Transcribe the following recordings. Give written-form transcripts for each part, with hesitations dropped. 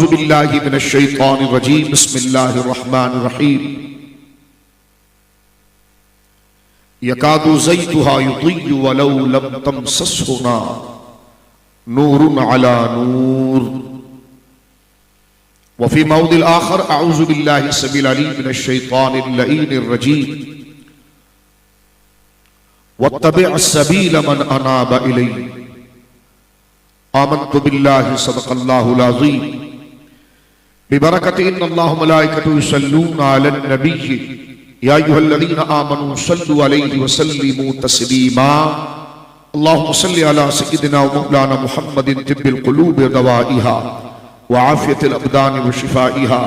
अऊज़ु बिल्लाहि मिनश शैतानिर रजीम बिस्मिल्लाहिर रहमानिर रहीम यकादु ज़ैतुहा युज़य्यु वलौ लम तमससहु नार नूरुन अला नूर वफ़ी मौदिल आखर अऊज़ु बिल्लाहि समीइल अलीम मिनश शैतानिर लईनिर रजीम वत्तबि' सबील मन अनाब इलैहि आमन्तु बिल्लाहि सदक़ल्लाहुल अज़ीम बिबरकति इन्नल्लाह व मलाइकतहु युसल्लूना अलन नबिय्यि या अय्युहल्लज़ीना आमनू सल्लु अलैहि व सल्लिमू तस्लीमा अल्लाहुम्मा सल्लि अला सय्यिदिना व मौलाना मुहम्मदिन तिब्बिल क़ुलूबि व दवाइहा व आफ़ियतिल अब्दानि व शिफ़ाइहा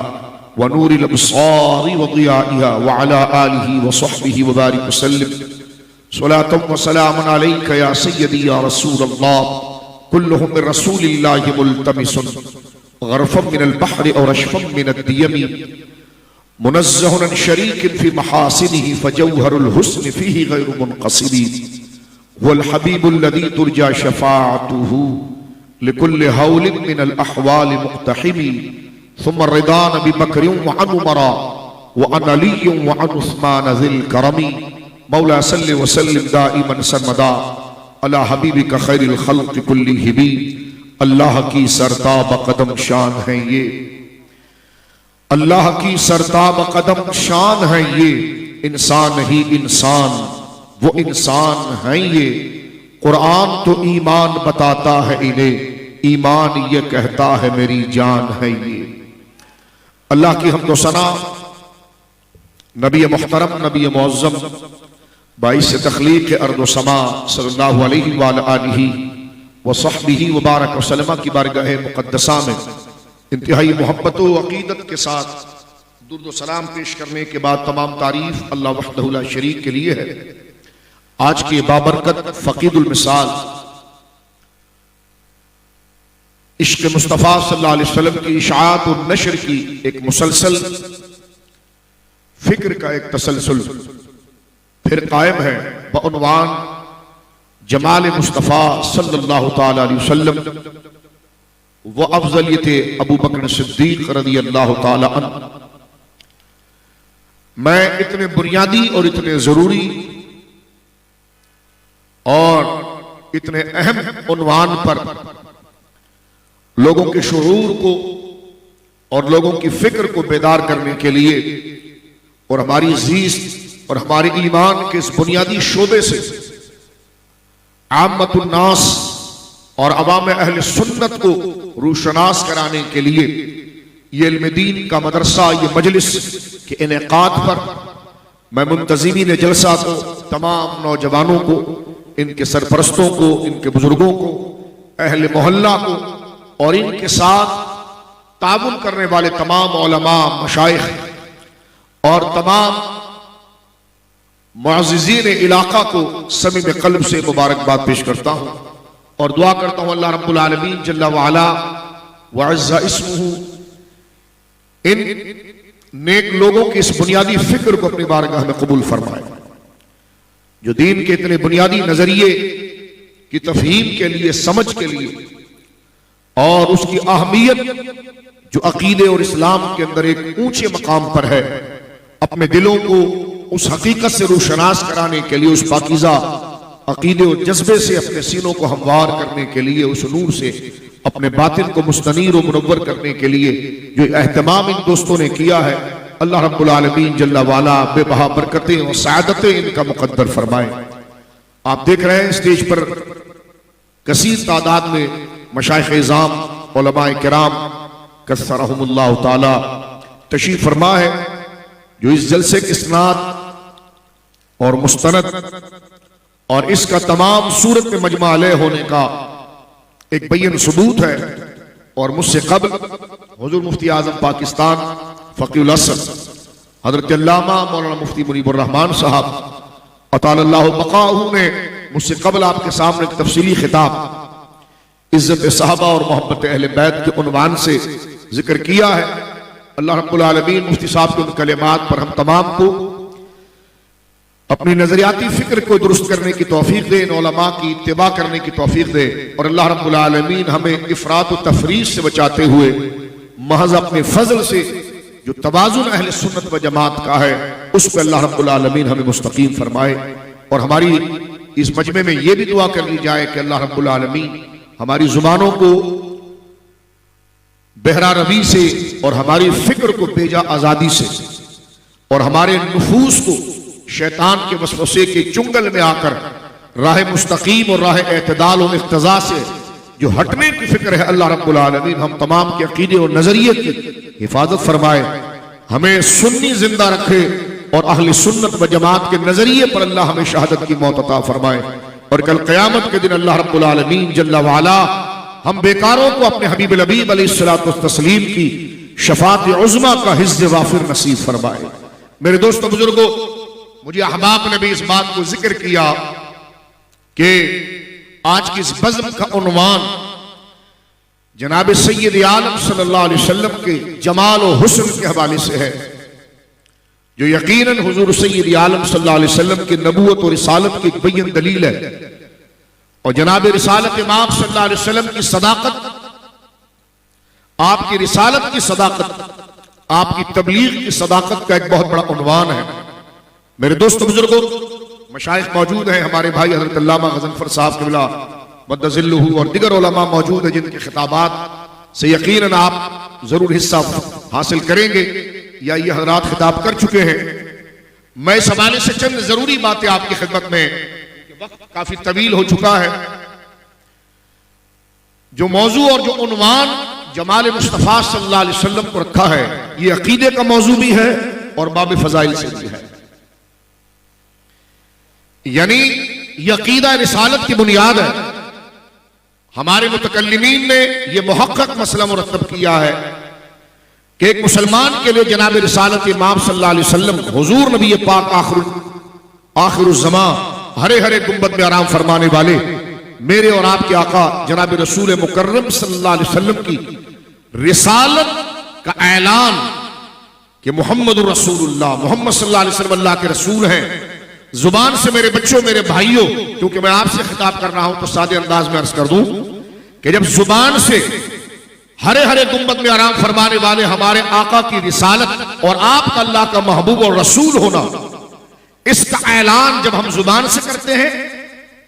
व नूरिल अब्सारि व ज़ियाइहा व अला आलिहि व सहबिहि व बारिक व सल्लिम सलातन व सलामन अलैका या सय्यदी या रसूलल्लाह कुल्लुहुम मिन रसूलिल्लाहि मुल्तमिसुन गरफ़म मिनल बहरि और रशफ़म मिनद दियमी मुनज़्ज़हुन अन शरीकिन फ़ी महासिनिही फ़जौहरुल हुस्न फ़ीही गैरु मुनक़सिबी वल हबीबुल लज़ी तुरजा शफ़ाअतुहु लिकुल्लि हौलिन मिनल अहवालि मुक़्तहिमी सुम्मा रिदान बिमक्रिन व अन उमरा व अन अलिय्यिन व अन उस्मान ज़िल करमी मौला सल्लि व सल्लिम दाइमन सर्मदा अला हबीबिका खैरिल खल्क़ि कुल्लिहिम। अल्लाह की सरताब कदम शान है ये, अल्लाह की सरताब कदम शान है ये, इंसान ही इंसान वो इंसान है ये। कुरान तो ईमान बताता है इन्हें, ईमान ये कहता है मेरी जान है ये। अल्लाह की हम्द व सना नबी मुहतरम नबी मुअज़्ज़म बाइस तख्लीक़ अर्ज़ व समा सल्लल्लाहु अलैहि व आलिहि व सहबिही व बारक वसल्लम की बारगाह मुक़द्दसा में इंतहाई मोहब्बत व अक़ीदत के साथ दुरूद व सलाम पेश करने के बाद तमाम तारीफ अल्लाह वहदहु ला शरीक के लिए है। आज के बाबरकत फ़क़ीदुल मिसाल इश्क़ मुस्तफ़ा सल्लल्लाहु अलैहि वसल्लम की इशाअत व नशर की एक मुसलसल फिक्र का एक तसलसल फिर कायम है बउनवान जमाल मुस्तफ़ा सल्लल्लाहु ताला अलैहि वसल्लम व अफ़ज़लियत अबू बकर सिद्दीक़ रज़ियल्लाहु ताला अन्हु। मैं इतने बुनियादी और इतने जरूरी और इतने अहम उन्वान पर लोगों के शुऊर को और लोगों की फिक्र को बेदार करने के लिए और हमारी ज़ीस्त और हमारे ईमान के इस बुनियादी शोबे से आम्मतुन नास और अवाम अहले सुन्नत को रूशनास कराने के लिए ये इल्म दीन का मदरसा, ये मजलिस के इनेकाद पर मैं मुंतज़िमीन जलसा को, तमाम नौजवानों को, इनके सरपरस्तों को, इनके बुजुर्गों को, अहले मोहल्ला को और इनके साथ ताबुन करने वाले तमाम उलमा, मशाइख और तमाम मुअज़्ज़िज़ीन इलाका को समीम क़ल्ब से मुबारकबाद पेश करता हूँ और दुआ करता हूँ अल्लाह रब्बुल आलमीन जल्ला व अला व अज़्ज़ा इस्मुहु इन नेक लोगों की इस बुनियादी फिक्र को अपनी बारगाह में कबूल फरमाए, जो दीन के इतने बुनियादी नजरिए की तफ़हीम के लिए, समझ के लिए और उसकी अहमियत जो अकीदे और इस्लाम के अंदर एक ऊंचे मकाम पर है, अपने दिलों को उस हकीकत से रूशनास कराने के लिए, उस पाकीज़ा अकीदे और जज्बे से अपने सीनों को हमवार करने के लिए, उस नूर से अपने बातिन को मुस्तनीर और मुनव्वर करने के लिए जो एहतमाम इन दोस्तों ने किया है, अल्लाह रब्बुल आलमीन जल्ला वाला बेबहा बरकतें और सआदतें इनका मुक़द्दर फरमाए। आप देख रहे हैं स्टेज पर कसीर तादाद में मशाइख़ इज़ाम, उलमाए किराम कस्सरहुमुल्लाहु ताला तशरीफ़ फरमा है, जो इस जलसे की इस्नाद और मुस्तनद और इसका तमाम सूरत में मजमा अलैह होने का एक बय्यन सबूत है। और मुझसे कबल हुज़ूर मुफ्ती आज़म पाकिस्तान फ़क़ीहुल असर हज़रत अल्लामा मौलाना मुफ्ती मुनीबुर रहमान साहब अतालल्लाहु बक़ाहू ने मुझसे कबल आपके सामने एक तफसीली खिताब इज़्ज़त सहाबा और मोहब्बत अहले बैत के उन्वान से जिक्र किया है। अल्लाह रब्बुल आलमीन मुफ्ती साहब के उन कलिमात पर हम तमाम को अपनी नजरियाती फिक्र को दुरुस्त करने की तौफीक दे, उलमा की इत्तिबा करने की तौफीक दे और अल्लाह रब्बुल आलमीन हमें इफ़रात व तफरीज से बचाते हुए महज अपने फजल से जो तवाज़ुन अहले सुन्नत व जमात का है उस पर अल्लाह रब्बुल आलमीन हमें मुस्तकीम फरमाए। और हमारी इस मजमे में यह भी दुआ कर ली जाए कि अल्लाह रब्बुल आलमीन हमारी जुबानों को बहरा रवी से और हमारी फिक्र को बेजा आजादी से और हमारे नुफूस को शैतान के वसवसे के चुंगल में आकर राह मुस्तकीम और राह एतदाल और इख्तिजा से जो हटने की फिक्र है, अल्लाह रब्बुल आलमीन हम तमाम के अकीदे और नजरिए की हिफाजत फरमाए, हमें सुन्नी जिंदा रखे और अहले सुन्नत व जमात के नजरिए पर अल्लाह हमें शहादत की मौत अता फरमाए। और कल क़यामत के दिन अल्लाह रब्बुल आलमीन जल्ला वाला हम बेकारों को अपने हबीब लबीब अलैहिस्सलातु तस्लीम की शफात उज़्मा का हिज़्ज़ वाफिर नसीब फरमाए। मेरे दोस्तों बुजुर्गों, मुझे अहबाब ने भी इस बात को जिक्र किया कि आज की इस बज़्म का उन्वान जनाब सैयद आलम सल्लल्लाहु अलैहि वसल्लम के जमाल और हुस्न के हवाले से है, जो यकीनन हुजूर सैयद आलम सल्लल्लाहु अलैहि वसल्लम की नबूवत और रिसालत की एक बय्यन दलील है। और जनाब रिसालत इमाम सल्लल्लाहु अलैहि वसल्लम की सदाकत, आपकी रिसालत की सदाकत, आपकी तबलीग की सदाकत का एक बहुत बड़ा उन्वान है। मेरे दोस्तों बुजुर्गों, मशाइख मौजूद हैं, हमारे भाई हज़रत अल्लामा गज़नफ़र साहब क़िबला मद्दज़िल्लुहु और दिगर उलमा मौजूद है जिनके खिताबात से यकीनन आप जरूर हिस्सा हासिल करेंगे या ये हज़रात खिताब कर चुके हैं। मैं इस हवाले से चंद जरूरी बातें आपकी खिदमत में, वक्त काफी तवील हो चुका है, जो मौजू और जो उन्वान जमाल मुस्तफ़ा सल्लल्लाहु अलैहि वसल्लम को रखा है, ये अकीदे का मौजू भी है और बाब फ़ज़ाइल से भी है। यानी ये अकीदा रिसालत की बुनियाद है। हमारे मुतकल्लिमीन ने यह मुहक्कक मसला मुरत्तब किया है कि एक मुसलमान के लिए जनाब रिसालत इमाम सल्लल्लाहु अलैहि वसल्लम हुजूर नबी पाक आखिरुज़्ज़मा हरे हरे गुंबद में आराम फरमाने वाले मेरे और आपके आका जनाब रसूल मुकर्रम सल्लल्लाहु अलैहि वसल्लम की रिसालत का ऐलान कि मोहम्मद रसूलुल्लाह, मोहम्मद सल्लल्लाहु अलैहि वसल्लम अल्लाह के रसूल हैं, जुबान से मेरे बच्चों, मेरे भाइयों, क्योंकि मैं आपसे खिताब कर रहा हूं तो सादे अंदाज में अर्ज कर दूं कि जब जुबान से हरे हरे गुंबद में आराम फरमाने वाले हमारे आका की रिसालत और आपका अल्लाह का महबूब और रसूल होना, इसका ऐलान जब हम जुबान से करते हैं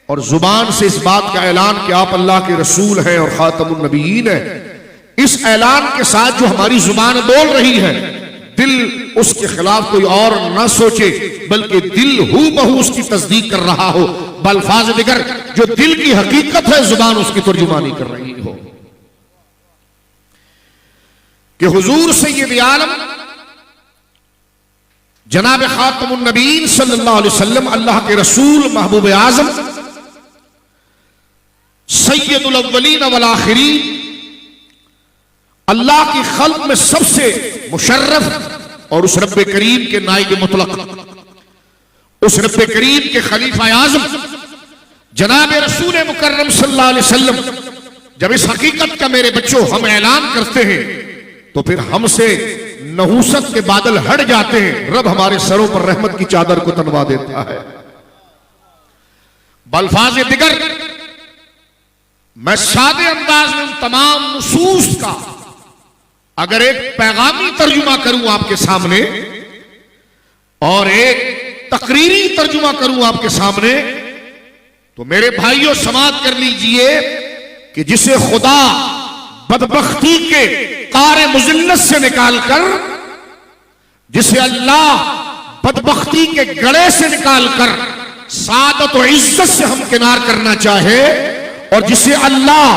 और जुबान से इस बात का ऐलान कि आप अल्लाह के रसूल हैं और खातमुन नबीयीन है, इस ऐलान के साथ जो हमारी जुबान बोल रही है, दिल उसके खिलाफ कोई और ना सोचे, बल्कि दिल हू बहू उसकी तस्दीक कर रहा हो, बल्फाज दिगर जो दिल की हकीकत है जुबान उसकी तर्जुमानी कर रही हो। कि हुजूर सैयद आलम जनाब खातमुन नबीयीन सल्लल्लाहु अलैहि वसल्लम अल्लाह के रसूल महबूब आजम सैयदुल अव्वलीन वल आखिरीन, अल्लाह की खल्क में सबसे मुशर्रफ और उस रब्बे करीम के नाइब मुतलक, उस रब्बे करीम के खलीफा आजम जनाब रसूल मुकर्रम सल्लल्लाहु अलैहि वसल्लम जब इस हकीकत का मेरे बच्चों हम ऐलान करते हैं तो फिर हमसे नहूसत के बादल हट जाते हैं, रब हमारे सरों पर रहमत की चादर को तनवा देता है। बल्फाज दिगर मैं सादे अंदाज में उन तमाम नुसूस का अगर एक पैगामी तर्जुमा करूं आपके सामने और एक तकरीरी तर्जुमा करूं आपके सामने, तो मेरे भाइयों समाअत कर लीजिए कि जिसे खुदा बदबख्ती के कार मुज़िल्लत से निकालकर, जिसे अल्लाह बदबख्ती के गड़े से निकालकर सादत और इज्जत से हमकिनार करना चाहे और जिसे अल्लाह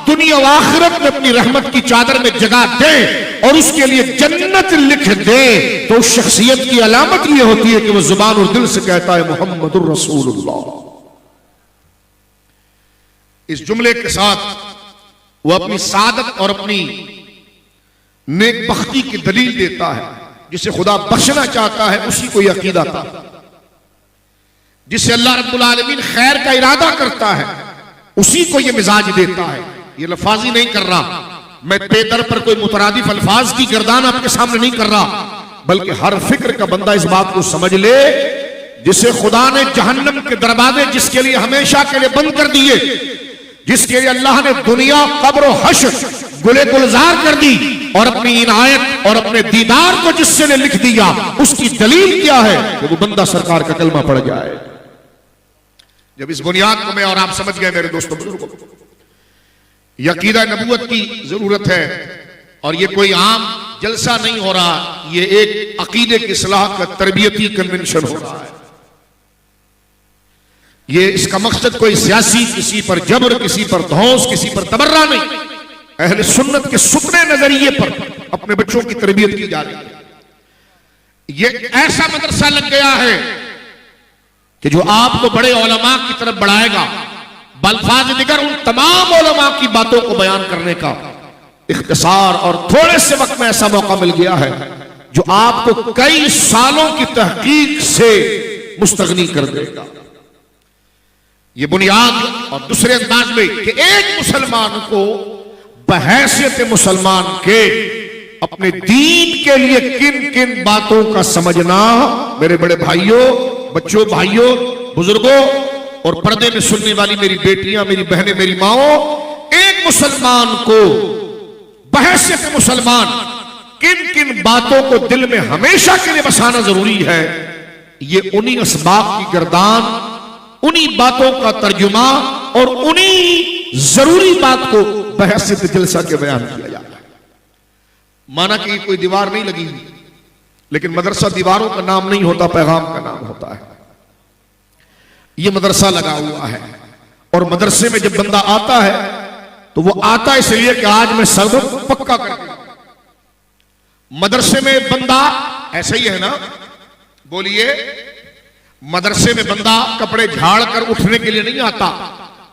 दुनिया व आखिरत में अपनी रहमत की चादर में जगह दे और उसके लिए जन्नत लिख दे, तो उस शख्सियत की अलामत यह होती है कि वह जुबान और दिल से कहता है मोहम्मदुर रसूलुल्लाह। इस जुमले के साथ वह अपनी सादत और अपनी नेकबख्ती की दलील देता है। जिसे खुदा बख्शना चाहता है उसी को यह अकीदा था, जिसे अल्लाह रब्बुल आलमीन खैर का इरादा करता है उसी को यह मिजाज देता है। ये लफाजी नहीं कर रहा, मैं बेदर पर कोई मुतरादिफ अल्फाज की गर्दान आपके सामने नहीं कर रहा, बल्कि हर फिक्र का बंदा इस बात को समझ ले, जिसे खुदा ने जहन्नम के दरवाजे जिसके लिए हमेशा के लिए बंद कर दिए, जिसके लिए अल्लाह ने दुनिया, कब्र और हश्र गुले गुलजार कर दी, और अपनी इनायत और अपने दीदार को जिससे ने लिख दिया, उसकी दलील क्या है कि वो बंदा सरकार का कलमा पड़ जाए। जब इस बुनियाद को मैं और आप समझ गए मेरे दोस्तों बुजुर्गों, ये अकीदा नबूवत की जरूरत है और ये कोई आम जलसा नहीं हो रहा, ये एक अकीदे की इस्लाह का तरबियती कन्वेंशन हो रहा है। ये इसका मकसद कोई सियासी, किसी पर जबर, किसी पर धौंस, किसी पर तबर्रा नहीं, अहले सुन्नत के सुपने नजरिए पर अपने बच्चों की तरबियत की जा रही है। ये ऐसा मदरसा लग गया है कि जो आपको बड़े उलमा की तरफ बढ़ाएगा, बल्फाज दिगर उन तमाम उलमा की बातों को बयान करने का इख्तिसार, और थोड़े से वक्त में ऐसा मौका मिल गया है जो आपको कई सालों की तहकीक से मुस्तगनी कर देगा। ये बुनियाद, और दूसरे अंदाज में कि एक मुसलमान को बहैसियत मुसलमान के अपने दीन के लिए किन किन बातों का समझना, मेरे बड़े भाइयों, बच्चों, भाइयों, बुजुर्गों और पर्दे में सुनने वाली मेरी बेटियां, मेरी बहनें, मेरी माओ, एक मुसलमान को बहैसियत मुसलमान किन किन बातों को दिल में हमेशा के लिए बसाना जरूरी है, ये उन्हीं असबाब की गर्दान, उन्हीं बातों का तर्जुमा और उन्हीं जरूरी बात को बहैसियत जलसा के बयान किया जाता है। माना कि कोई दीवार नहीं लगी, लेकिन मदरसा दीवारों का नाम नहीं होता, पैगाम का नाम होता है। यह मदरसा लगा हुआ है और मदरसे में जब बंदा आता है तो वो आता है इसलिए कि आज मैं सबक पक्का करके, मदरसे में बंदा ऐसा ही है ना, बोलिए, मदरसे में बंदा कपड़े झाड़ कर उठने के लिए नहीं आता,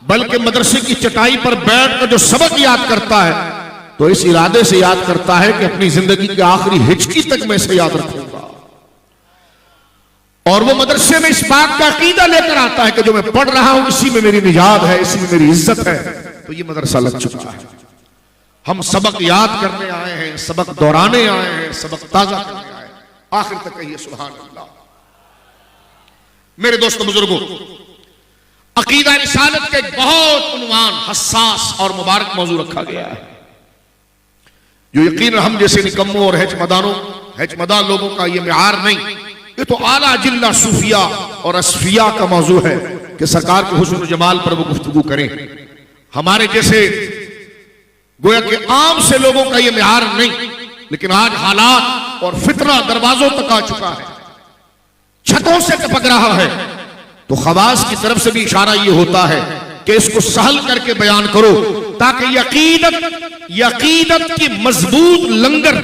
बल्कि मदरसे की चटाई पर बैठकर जो सबक याद करता है तो इस इरादे से याद करता है कि अपनी जिंदगी की आखिरी हिचकी तक मैं इसे याद रखूंगा। और वो मदरसे में इस बात का अकीदा लेकर आता है कि जो मैं पढ़ रहा हूं इसी में मेरी निजात है, इसी में मेरी इज्जत है। तो ये मदरसा लग चुका है। हम सबक याद करने आए हैं, सबक दोहराने आए हैं, सबक ताजा करने आए, आखिर तक कहिए सुभान अल्लाह। मेरे दोस्तों बुजुर्गों, अकीदा रिसालत का एक बहुत उन्वान, हसास और मुबारक मौजू रखा गया है, जो यकीन हम जैसे निकम्मों और हैचमदा लोगों का ये मियार नहीं, ये तो आला जिल्ला सूफिया और असफिया का मौजू है कि सरकार के हुस्न और जमाल पर वो गुफ्तगू करें। हमारे जैसे गोया के आम से लोगों का ये मियार नहीं, लेकिन आज हालात और फितना दरवाजों तक आ चुका है, छतों से टपक रहा है, तो खवास की तरफ से भी इशारा ये होता है कि इसको सहल करके बयान करो, ताकि यकीदत की मजबूत लंगर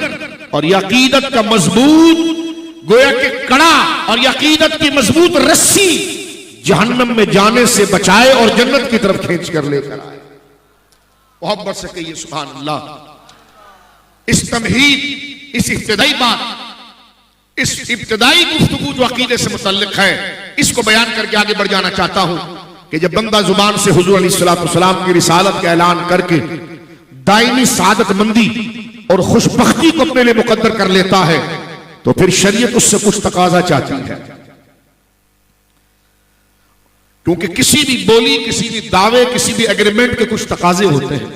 और यकीदत का मजबूत गोया के कड़ा और यकीदत की मजबूत रस्सी जहन्नम में जाने से बचाए और जन्नत की तरफ खींच कर लेकर आए। मोहब्बत से कहिए सुभान अल्लाह। इस तमहीद, इस इब्तिदाई बात, इस इब्तिदाई गुफ्तगू जो अकीदे से मुतल्लिक है, इसको बयान करके आगे बढ़ जाना चाहता हूं कि जब बंदा जुबान से हुजूर अलैहिस्सलाम की रिसालत का ऐलान करके दायमी सादतमंदी और खुशबख्ती को अपने लिए मुकद्दर कर लेता है, तो फिर शरीयत उससे कुछ तकाजा चाहती है, क्योंकि किसी भी बोली, किसी भी दावे, किसी भी एग्रीमेंट के कुछ तकाजे होते हैं।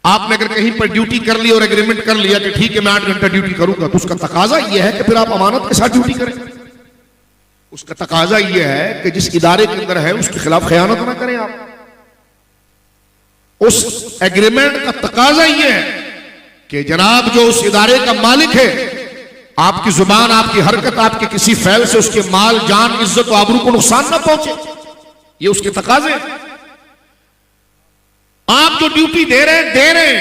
आपने अगर कहीं पर ड्यूटी कर ली और एग्रीमेंट कर लिया कि ठीक है मैं 8 घंटा ड्यूटी करूंगा, तो उसका तकाजा यह है कि फिर आप अमानत के साथ ड्यूटी करें। उसका तकाजा यह है कि जिस इदारे के अंदर है उसके खिलाफ खयानत ना करें आप। उस एग्रीमेंट का तकाजा यह है कि जनाब जो उस इदारे का मालिक है, आपकी जुबान, आपकी हरकत, आपके किसी फैल से उसके माल, जान, इज्जत और आबरू को नुकसान ना पहुंचे, ये उसके तकाजे। आप जो ड्यूटी दे रहे हैं,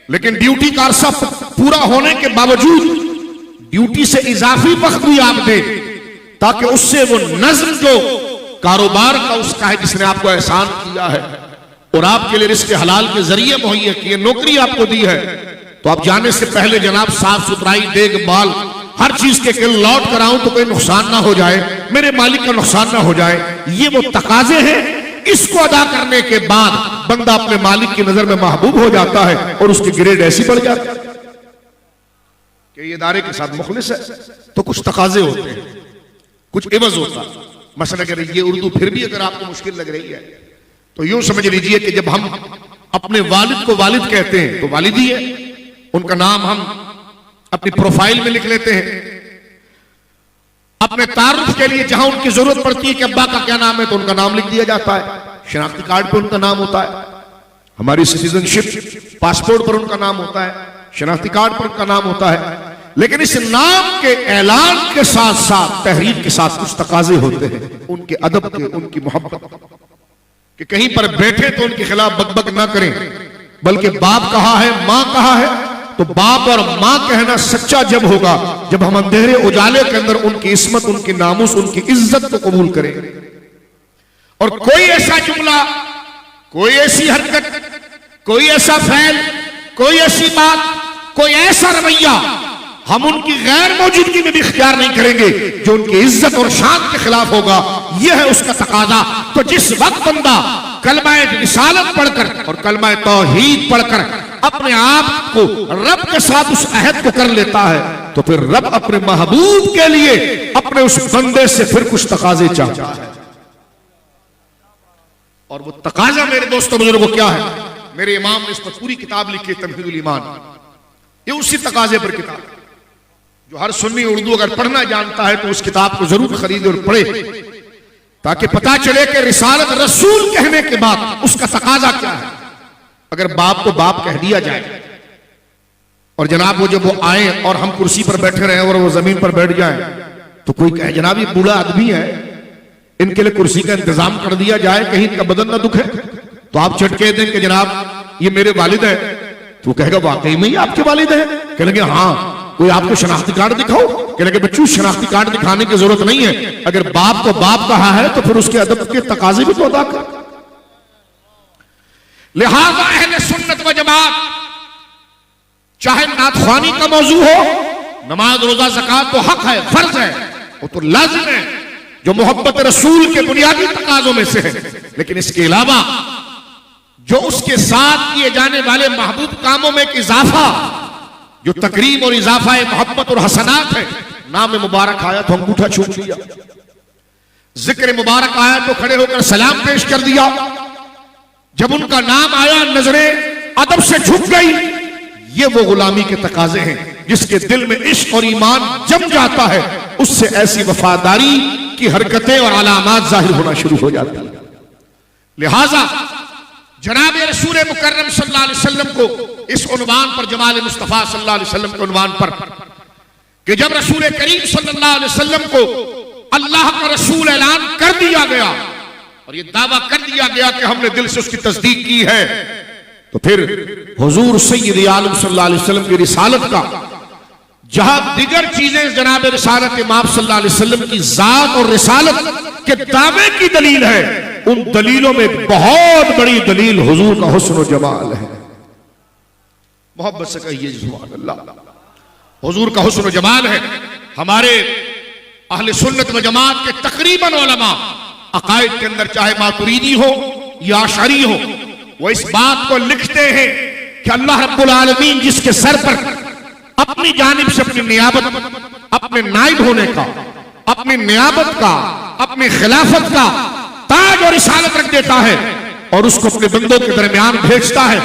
लेकिन ड्यूटी का अरसा पूरा होने के बावजूद ड्यूटी से इजाफी वक्त भी आप दें, ताकि उससे वो नज्म जो कारोबार का उसका है, जिसने आपको एहसान किया है और आपके लिए रिस्क हलाल के जरिए मुहैया किए, नौकरी आपको दी है, तो आप जाने से पहले जनाब साफ सुथराई, देखभाल, हर चीज के किल लौट कर आऊं तो कोई नुकसान ना हो जाए, मेरे मालिक का नुकसान ना हो जाए। ये वो तकाजे हैं। इसको अदा करने के बाद बंदा अपने मालिक की नजर में महबूब हो जाता है और उसकी ग्रेड ऐसी बढ़ जाती है कि ये इदारे के साथ मुखलिस है। तो कुछ तकाजे होते हैं, कुछ एवज होता है। मसला कह रही ये उर्दू फिर भी अगर आपको मुश्किल लग रही है तो यूं समझ लीजिए कि जब हम अपने वालिद को वालिद कहते हैं तो वालिद ही है, उनका नाम हम अपनी प्रोफाइल में लिख लेते हैं। अपने तारुफ के लिए जहां उनकी जरूरत पड़ती है कि अब्बा का क्या नाम है तो उनका नाम लिख दिया जाता है, शनाख्ती कार्ड पे उनका नाम होता है, हमारी सिटीजनशिप पासपोर्ट पर उनका नाम होता है, शनाख्ती कार्ड पर उनका नाम होता है। लेकिन इस नाम के ऐलान के साथ साथ तहरीर के साथ कुछ तकाजे होते हैं उनके अदब के, उनकी मोहब्बत कि कहीं पर बैठे तो उनके खिलाफ बकबक ना करें, बल्कि बाप कहा है, मां कहा है, तो बाप और मां कहना सच्चा जब होगा जब हम अंधेरे उजाले के अंदर उनकी इस्मत, उनकी नामुस, उनकी इज्जत को कबूल करें। और कोई ऐसा जुमला, कोई ऐसी हरकत, कोई ऐसा फैल, कोई ऐसी बात, कोई ऐसा रवैया हम उनकी गैर मौजूदगी में भी इख्तियार नहीं करेंगे जो उनकी इज्जत और शान के खिलाफ होगा। यह है उसका तकाजा। तो जिस वक्त बंदा कलमाए रिसालत पढ़कर और कलमाए तौहीद पढ़कर अपने आप को रब के साथ उस अहद को कर लेता है तो फिर रब अपने महबूब के लिए अपने उस बंदे से फिर कुछ तकाजे चाहता है। और वो तकाजा मेरे दोस्तों बुजुर्गों क्या है? मेरे इमाम ने इस पर पूरी किताब लिखी है, तमहीदुल ईमान। ये उसी तकाजे पर किताब है जो हर सुन्नी उर्दू अगर पढ़ना जानता है तो उस किताब को जरूर खरीदे और पढ़े, ताकि पता चले कि रिसालत रसूल कहने के बाद उसका तकाजा क्या है। अगर बाप को बाप कह दिया जाए और जनाब वो जब वो आए और हम कुर्सी पर बैठे रहे और वो जमीन पर बैठ जाए तो कोई कहे जनाब ये बूढ़ा आदमी है, इनके लिए कुर्सी का इंतजाम कर दिया जाए, कहीं इनका बदन ना दुखे। तो आप चटके दें कि जनाब ये मेरे वालिद है, तो कहेगा वाकई में ही आपके वालिद है? कहेंगे हाँ। कोई आपको शनाख्ती कार्ड दिखाओ? कहेंगे बच्चों शनाख्ती कार्ड दिखाने की जरूरत नहीं है, अगर बाप को बाप कहा है तो फिर उसके अदब के तकाजे भी तो अदा कर। लिहाजा अहले सुन्नत व जमात चाहे नातख्वानी का मौजू हो, नमाज रोजा ज़कात तो हक है, फर्ज है, वो तो लाजिम है जो मोहब्बत रसूल के बुनियादी तकाजों में से है। लेकिन इसके अलावा जो उसके साथ किए जाने वाले महबूब कामों में एक इजाफा, जो तकरीम और इजाफा मोहब्बत और हसनात है। नाम मुबारक आया तो अंगूठा छूट लिया, जिक्र मुबारक आया तो खड़े होकर सलाम पेश कर दिया, जब उनका नाम आया नजरें अदब से झुक गई। ये वो गुलामी के तकाजे हैं जिसके दिल में इश्क और ईमान जम जाता है, उससे ऐसी वफादारी की हरकतें और अलामात जाहिर होना शुरू हो जाती है। लिहाजा जनाब रसूल मुकर्रम सल्लल्लाहु अलैहि वसल्लम को इस उन्वान पर, जमाल मुस्तफा सल्लल्लाहु अलैहि वसल्लम के उन्वान पर, कि जब रसूल करीम सल्लल्लाहु अलैहि वसल्लम को अल्लाह का रसूल ऐलान कर दिया गया और ये दावा कर दिया गया कि हमने दिल से उसकी तस्दीक की है, तो फिर हुजूर सय्यद आलम सल्लल्लाहु अलैहि वसल्लम की रिसालत का, जहां दिगर चीजें जनाब रिसालत इमाम सल्लल्लाहु अलैहि वसल्लम की जात और रिसालत के दावे की दलील है, उन दलीलों में बहुत बड़ी दलील हुजूर का हुस्न और जमाल है। मोहब्बत से कहिए सुभान अल्लाह। हुजूर का हुस्न और जमाल है। हमारे अहले सुन्नत व जमात के तकरीबन उलमा अकायद के अंदर चाहे मातुरीदी हो या अशअरी हो, वो इस बात को लिखते हैं कि अल्लाह रब्बुल आलमीन जिसके सर पर अपनी जानिब से अपनी नियाबत, अपने नाइब होने का, अपनी नियाबत का, अपनी खिलाफत का ताज और रिसालत रख देता है और उसको अपने बंदों के दरमियान भेजता है,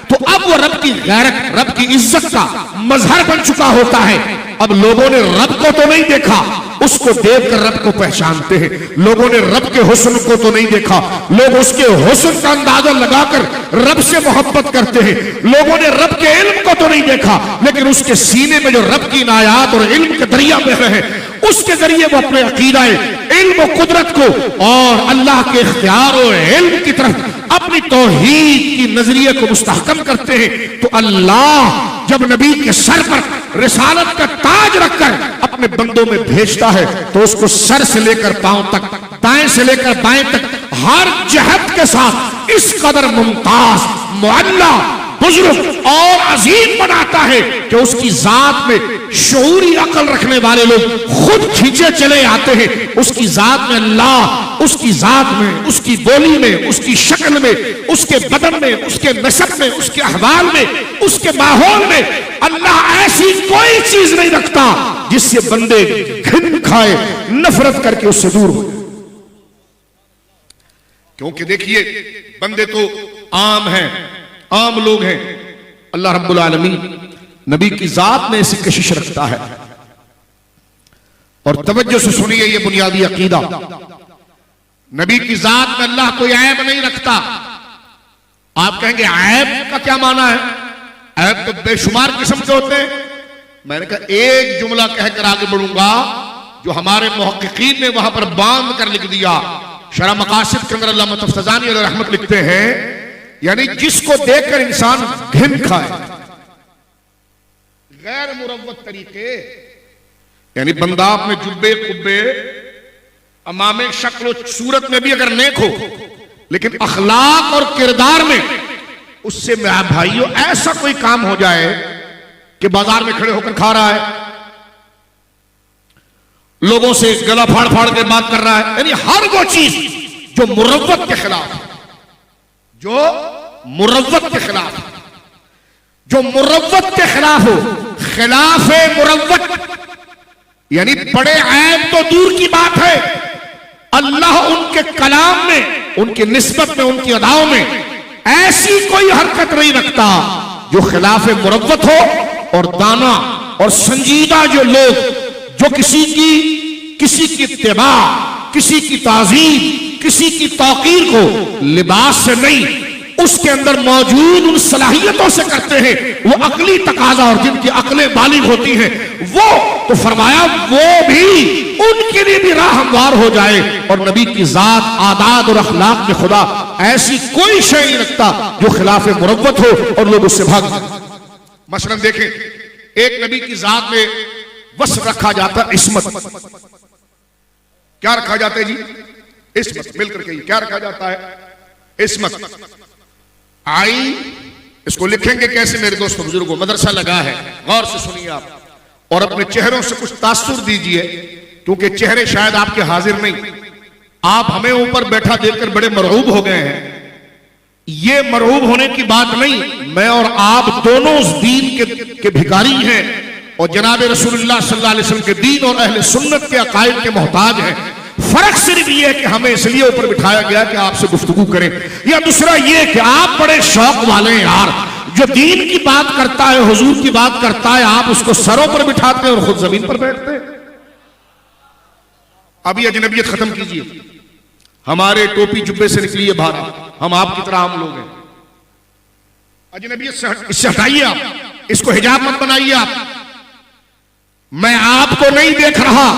तो अब वो रब की गैरत, रब की इज्जत का मजहर बन चुका होता है। अब लोगों ने रब को तो नहीं देखा, उसको देखकर रब को पहचानते हैं। लोगों ने रब के हुस्न को तो नहीं देखा, लोग उसके हुस्न का अंदाजा लगाकर रब से मोहब्बत करते हैं। लोगों ने रब के इल्म को तो नहीं देखा, लेकिन उसके सीने में जो रब की इनायात और इल्म के दरिया बह रहे हैं, उसके जरिए वो अपने अकीदाए इल्म और कुदरत को और अल्लाह के इख्तियार और इल्म की तरफ अपनी तौहीद की नजरिए को मुस्तहकम करते हैं। तो अल्लाह जब नबी के सर पर रिसालत का ताज रखकर अपने बंदों में भेजता है तो उसको सर से लेकर पांव तक, दाएं से लेकर बाएं तक, हर जहत के साथ इस कदर मुमताज, मुअल्ला, बुजुर्ग और अजीम बनाता है कि उसकी जात में शऊरी अकल रखने वाले लोग खुद खींचे चले आते हैं। उसकी जात में अल्लाह, उसकी जात में, उसकी बोली में, उसकी शक्ल में, उसके बदन में, उसके नसब में, उसके अहवाल में, उसके माहौल में अल्लाह ऐसी कोई चीज नहीं रखता जिससे बंदे घिन खाए, नफरत करके उससे दूर हो। क्योंकि देखिए बंदे तो आम हैं, आम लोग हैं। अल्लाह रब्बुल आलमीन नबी की जात में ऐसी कशिश रखता है। और तवज्जो से सुनिए ये बुनियादी अकीदा, नबी की जात में अल्लाह कोई ऐब नहीं रखता। आप कहेंगे ऐब का क्या माना है? ऐब तो बेशुमार किस्म के होते हैं। मैंने कहा एक जुमला कहकर आगे बढ़ूंगा जो हमारे मुहक्किकीन ने वहां पर बांध कर लिख दिया। शरह मकासिद के अंदर अल्लामा तफ्ताज़ानी अलैहि रहमत लिखते हैं, यानी जिसको देखकर इंसान घिन खाए, गैर मुरव्वत तरीके, यानी बंदा अपने जुब्बे कुब्बे अमामे शक्ल सूरत में भी अगर नेक हो, लेकिन अखलाक और किरदार में उससे मेरा भाइयों ऐसा कोई काम हो जाए कि बाजार में खड़े होकर खा रहा है, लोगों से गला फाड़ फाड़ के बात कर रहा है, यानी हर वो चीज जो मुरव्वत के खिलाफ, जो मुरव्वत के खिलाफ, जो मुरव्वत के खिलाफ हो, खिलाफ मुरव्वत, यानी बड़े ऐब तो दूर की बात है, अल्लाह उनके कलाम में, उनकी निस्बत में, उनकी अदाओं में ऐसी कोई हरकत नहीं रखता जो खिलाफ मुरव्वत हो। और दाना और संजीदा जो लोग, जो किसी की इत्तिबा, किसी की ताज़ीम, किसी की तौकीर को लिबास से नहीं, उसके अंदर मौजूद उन सलाहियतों से करते हैं, वो अकली तकाजा, और जिनकी अकलें बालिग होती हैं, वो तो फरमाया वो भी, उनके लिए भी राह हमवार हो जाए। और नबी की जात, आदात और अखलाक में खुदा ऐसी कोई शय नहीं रखता जो खिलाफ मुरव्वत हो और लोग उससे भाग जाए। मसलन देखें, एक नबी की जात में वस्फ रखा जाता है इस्मत। क्या रखा जाता है जी? इस्मत। मिलकर कहिए, क्या रखा जाता है? इस्मत। आई, इसको लिखेंगे कैसे मेरे दोस्तों बुजुर्गों? मदरसा लगा है, गौर से सुनिए आप, और अपने चेहरों से कुछ तासुर दीजिए, क्योंकि चेहरे शायद आपके हाजिर नहीं। आप हमें ऊपर बैठा देखकर बड़े मरऊब हो गए हैं। ये मरऊब होने की बात नहीं, मैं और आप दोनों उस दीन के भिखारी हैं और जनाब रसूलुल्लाह सल्लल्लाहु अलैहि वसल्लम के दीन और अहले सुन्नत के अकायद के मोहताज हैं। फर्क सिर्फ ये है कि हमें इसलिए ऊपर बिठाया गया कि आपसे गुफ्तगू करें, या दूसरा ये कि आप बड़े शौक वाले हैं यार, जो दीन की बात करता है, हुजूर की बात करता है, आप उसको सरों पर बिठाते हैं और खुद जमीन पर बैठते हैं। अभी अजनबियत खत्म कीजिए, हमारे टोपी जुब्बे से निकलिए बाहर, हम आपकी तरह आम लोग हैं। अजनबियत इससे हटाइए आप, इसको हिजाब मत बनाइए आप। मैं आपको नहीं देख रहा,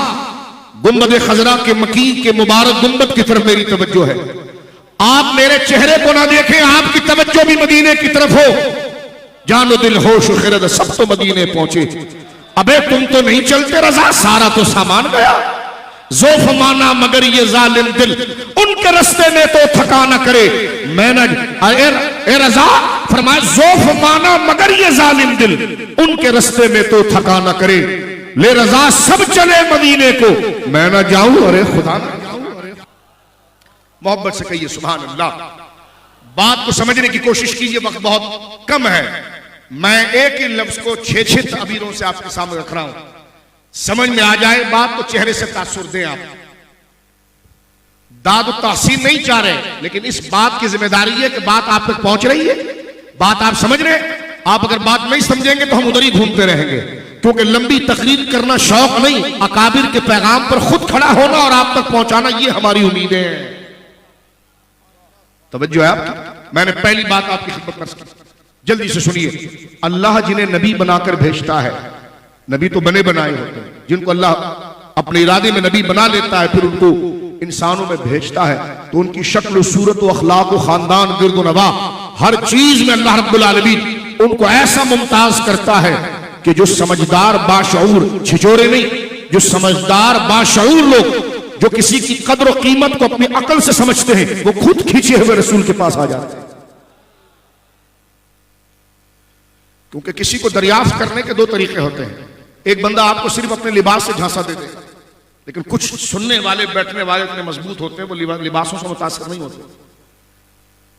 गुंबद खजरा के मकीन के मुबारक गुंबद की तरफ मेरी तवज्जो है। आप मेरे चेहरे को ना देखें, आपकी तवज्जो भी मदीने की तरफ हो। जानो दिल होश खिरद सब तो मदीने पहुंचे। अबे तुम तो नहीं चलते रजा, सारा तो सामान गया। जोफ माना मगर ये जालिम दिल, उनके रास्ते में तो थका न करे। मैंने ए रजा फरमाया, जोफ माना मगर ये जालिम दिल, उनके रास्ते में तो थका न करे। ले रजा सब चले मदीने को, मैं ना जाऊं, अरे खुदा ना जाऊं। अरे मोहब्बत से कहिए सुभान अल्लाह। बात को समझने की कोशिश कीजिए, वक्त बहुत कम है। मैं एक ही लफ्ज को 6-6 ताबीरों से आपके सामने रख रहा हूं, समझ में आ जाए बात तो चेहरे से तासुर दें आप। दाद तहसीन नहीं चाह रहे, लेकिन इस बात की जिम्मेदारी है कि बात आप तक पहुंच रही है, बात आप समझ रहे। आप अगर बात नहीं समझेंगे तो हम उधर ही घूमते रहेंगे, क्योंकि लंबी तकरीर करना शौक नहीं, अकाबिर के पैगाम पर खुद खड़ा होना और आप तक पहुंचाना, ये हमारी उम्मीदें हैं। तवज्जो है आपकी? मैंने पहली बात आपकी खिदमत में की, जल्दी से सुनिए। अल्लाह जिन्हें नबी बनाकर भेजता है, नबी तो बने बनाए होते हैं, जिनको अल्लाह अपने इरादे में नबी बना लेता है, फिर उनको इंसानों में भेजता है, तो उनकी शक्ल, सूरत, अखलाक, खानदान, गिरदो नवा, हर चीज में अल्लाह रब्बुल आलमीन उनको ऐसा मुमताज करता है कि जो समझदार बाशऊर, छिछोरे नहीं, जो समझदार बाशऊर लोग, जो किसी की कद्र और कीमत को अपनी अकल से समझते हैं, वो खुद खींचे हुए रसूल के पास आ जाते हैं। क्योंकि किसी को दरियाफ्त करने के 2 तरीके होते हैं। एक बंदा आपको सिर्फ अपने लिबास से झांसा दे देगा, लेकिन कुछ सुनने वाले, बैठने वाले इतने मजबूत होते हैं, वो लिबासों से मुतासिर नहीं होते।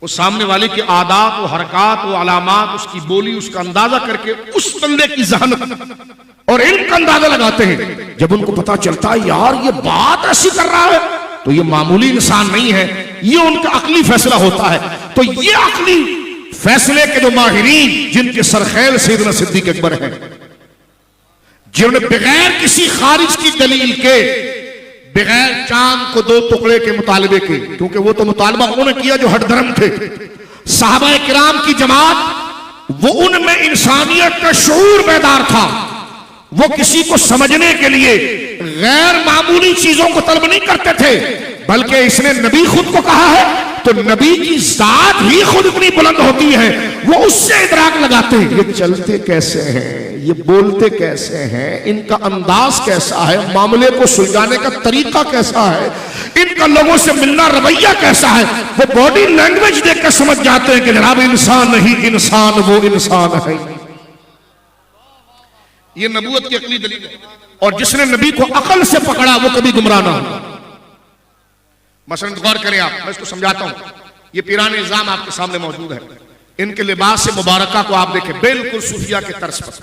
वो सामने वाले की आदात, वो हरकत, वो अलामात, उसकी बोली, उसका अंदाजा करके उस बंदे की जहनत और इल्म का अंदाजा लगाते हैं। जब उनको पता चलता है यार ये बात ऐसी कर रहा है, तो ये मामूली इंसान नहीं है, ये उनका अकली फैसला होता है। तो ये अकली फैसले के जो माहिरीन, जिनके सरखैल सैयदना सिद्दीक अकबर हैं, जिन्होंने बगैर किसी खारिज की दलील के, बगैर चांद को दो टुकड़े के मुतालबे के, क्योंकि वो तो मुतालबा उन्होंने किया जो हट धर्म थे, सहाबा किराम की जमात, वो उनमें इंसानियत का शऊर बेदार था। वो किसी को समझने के लिए गैर मामूली चीजों को तलब नहीं करते थे, बल्कि इसने नबी खुद को कहा है, तो नबी की जात ही खुद इतनी बुलंद होती है, वो उससे इदराक लगाते हैं। ये चलते कैसे हैं, ये बोलते कैसे हैं, इनका अंदाज कैसा है, मामले को सुलझाने का तरीका कैसा है, इनका लोगों से मिलना रवैया कैसा है, वो बॉडी लैंग्वेज देखकर समझ जाते हैं कि जनाब इंसान नहीं, इंसान वो इंसान है। ये नबूवत की अकली दलील है। और जिसने नबी को अकल से पकड़ा वो कभी गुमराह ना हो। मसलन गौर करें आप, मैं इसको समझाता हूं। ये पीरान निजाम आपके सामने मौजूद है, इनके लिबास से मुबारका को आप देखें, बिल्कुल सूफिया के तर्ज पर,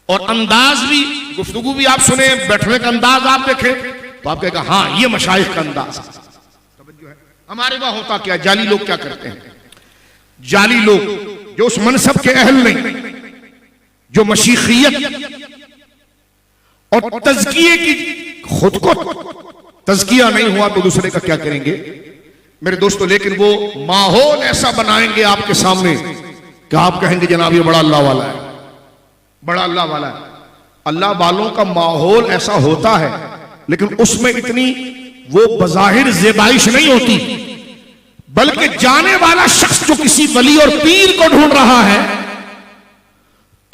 और अंदाज भी, गुफ्तगू भी आप सुने, बैठने का अंदाज आप देखें तो आप कहेगा हाँ ये मशाइख का अंदाज है। हमारे वहां होता क्या, जाली लोग क्या करते हैं, जाली लोग जो उस मनसब के अहल नहीं, जो मशीखियत और तज़किये की, खुद को तज़किया नहीं हुआ तो दूसरे का क्या करेंगे मेरे दोस्तों। लेकिन वो माहौल ऐसा बनाएंगे आपके सामने कि आप कहेंगे जनाब ये बड़ा अल्लाह वाला है, बड़ा अल्लाह वाला है। अल्लाह वालों का माहौल ऐसा होता है, लेकिन उसमें इतनी वो बज़ाहिर ज़ेबाइश नहीं होती, बल्कि जाने वाला शख्स जो किसी वली और पीर को ढूंढ रहा है,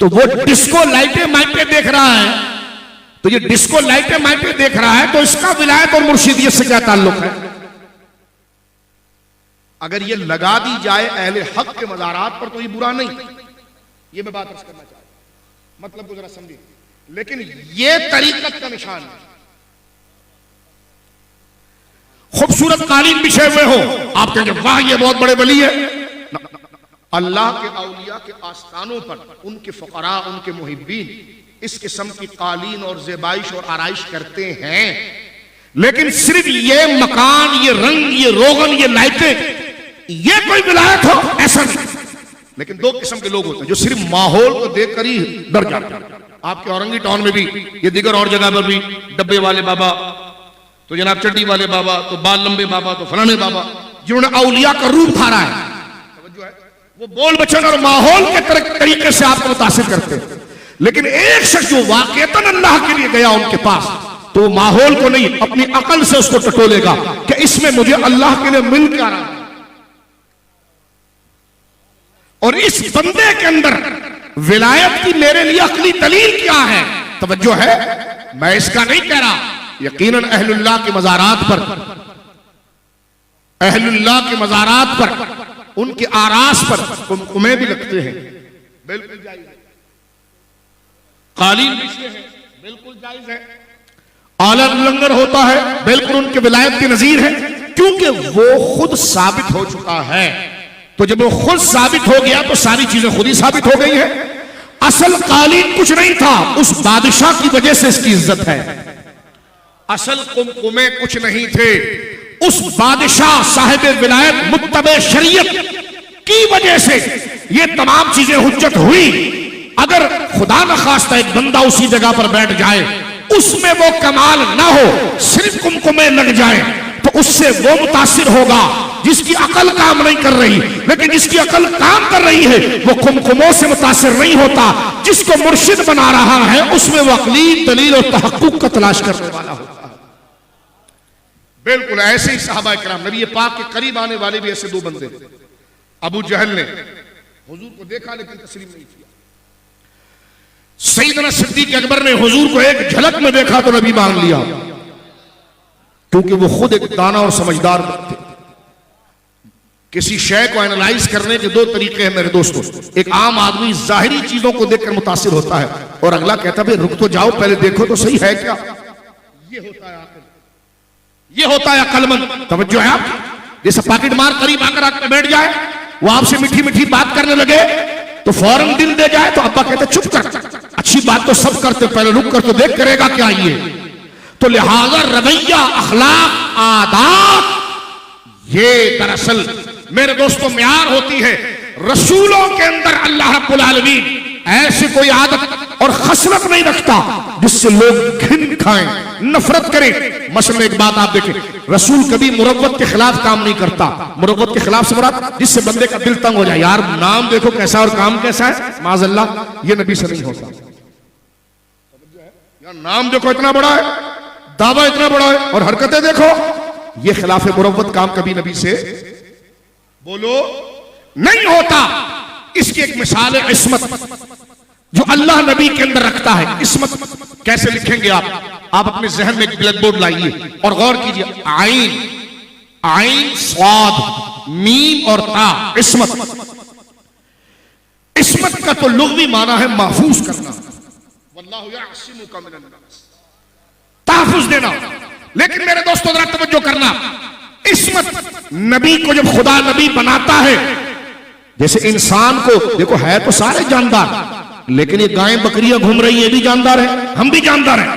तो वो डिस्को लाइटें माइटें देख रहा है, तो ये डिस्को लाइटें माइटें देख रहा है, तो इसका विलायत और मुर्शिदियत से क्या ताल्लुक है। अगर ये लगा दी जाए अहले हक के मज़ारात पर तो ये बुरा नहीं, ये मैं बात अर्ज करना चाहता हूं, मतलब को जरा समझिए। लेकिन ये तरीकत का निशान है। खूबसूरत कालीन बिछे हुए हो, आप कहेंगे वाह ये बहुत बड़े वली है। अल्लाह के औलिया के आस्थानों पर उनके फकरा, उनके मुहिब्बीन इस किस्म की कालीन और ज़ेबाइश और आराइश करते हैं, लेकिन सिर्फ ये मकान, ये रंग, ये रोगन, ये लाइटें, ये कोई विलायत हो ऐसा नहीं। लेकिन दो किस्म के लोग होते हैं जो सिर्फ माहौल को देखकर ही डर जाते हैं। आपके औरंगी टाउन में भी, ये दिगर और जगह पर भी, डब्बे वाले बाबा, तो जनाब चड्डी वाले बाबा, तो बाल लंबे बाबा, तो फलाने बाबा, जिन्होंने औलिया का रूप धारा है, वो बोल बचन और माहौल के तरीके से आपको मुतासिर करते हैं। लेकिन एक शख्स जो वाकईतन अल्लाह के लिए गया उनके पास, तो माहौल को नहीं, अपनी अकल से उसको टटोलेगा कि इसमें मुझे अल्लाह के लिए मिल क्या रहा है, और इस बंदे के अंदर विलायत की मेरे लिए अकली दलील क्या है। तवज्जो है, मैं इसका नहीं कह रहा। यकीनन अहलुल्लाह के मज़ारात पर, अहलुल्लाह के मज़ारात पर, उनके आरास पर कुमकुमे भी लगते हैं, बिल्कुल जायज है। कालीन बिछते हैं, बिल्कुल जायज है। आला लंगर होता है, बिल्कुल उनके विलायत के नजीर है, क्योंकि वो खुद साबित हो चुका है। तो जब वो खुद साबित हो गया तो सारी चीजें खुद ही साबित हो गई है। असल कालीन कुछ नहीं था, उस बादशाह की वजह से इसकी इज्जत है। असल कुमकुमे कुछ नहीं थे, उस बादशाह साहिब विलायत मुत्तबे शरीयत की वजह से ये तमाम चीजें हुज्जत हुई। अगर खुदा न खास्ता एक बंदा उसी जगह पर बैठ जाए, उसमें वो कमाल ना हो, सिर्फ कुमकुमे लग जाए, तो उससे वो मुतासिर होगा जिसकी अकल काम नहीं कर रही। लेकिन जिसकी अकल काम कर रही है वो कुमकुमों से मुतासिर नहीं होता। जिसको मुर्शिद बना रहा है उसमें वो अकली दलील और तहक्कुक का तलाश करने वाला होता है। बिल्कुल ऐसे ही सहाबा किराम, नबी पाक के करीब आने वाले भी ऐसे दो बंदे। अबू जहल ने हुजूर को देखा लेकिन तस्लीम नहीं किया। सैयदना सिद्दीक अकबर ने हुजूर को एक झलक में देखा तो नबी मान लिया, क्योंकि वो खुद एक दाना और समझदार थे। किसी शय को एनालाइज करने के दो तरीके हैं मेरे दोस्तों। एक आम आदमी जाहिरी चीजों को देखकर मुतासिर होता है, और अगला कहता है रुक तो जाओ पहले देखो तो सही है क्या। ये होता है अकल, ये होता है अक्लमंद। तवज्जो है आप, जैसे पॉकेट मार करीब आकर आपके बैठ जाए, वो आपसे मीठी मीठी बात करने लगे तो फौरन दिल दे जाए, तो अब्बा कहते चुप कर, अच्छी बात तो सब करते, पहले रुक कर तो देख करेगा क्या ये। तो लिहाजा रवैया, अखलाक, आदात, ये दरअसल मेरे दोस्तों म्यार होती है रसूलों के अंदर अल्लाह रब्बुल आलमीन ऐसी कोई आदत और खसलत नहीं रखता जिससे लोग घिन खाएं, नफरत करें। मसलन एक बात आप देखें, रसूल कभी मुरव्वत के खिलाफ काम नहीं करता। मुरव्वत के खिलाफ से मुराद जिससे बंदे का दिल तंग हो जाए, यार नाम देखो कैसा और काम कैसा है, माज़अल्लाह, ये नबी से नहीं होता। यार नाम देखो इतना बड़ा है, दावा इतना बड़ा है, और हरकतें देखो, ये खिलाफ मुरव्वत काम कभी नबी से बोलो नहीं होता। इसकी एक मिसाल है इस्मत, जो अल्लाह नबी के अंदर रखता है। इस्मत कैसे लिखेंगे आप अपने जहन में एक ब्लैक बोर्ड लाइए और गौर कीजिए। आइन, आइन स्वाद मीम और ता, इस्मत। इस्मत का तो लुग़वी माना है महफूज करना, वल्लाहु यअसिमुका मिनन्नास, तहफ्फुज देना। लेकिन मेरे दोस्तों जरा तवज्जो करना, इस्मत नबी को जब खुदा नबी बनाता है, जैसे इंसान को देखो, है तो सारे जानदार, लेकिन ये गायें बकरियां घूम रही है, भी जानदार है, हम भी जानदार हैं,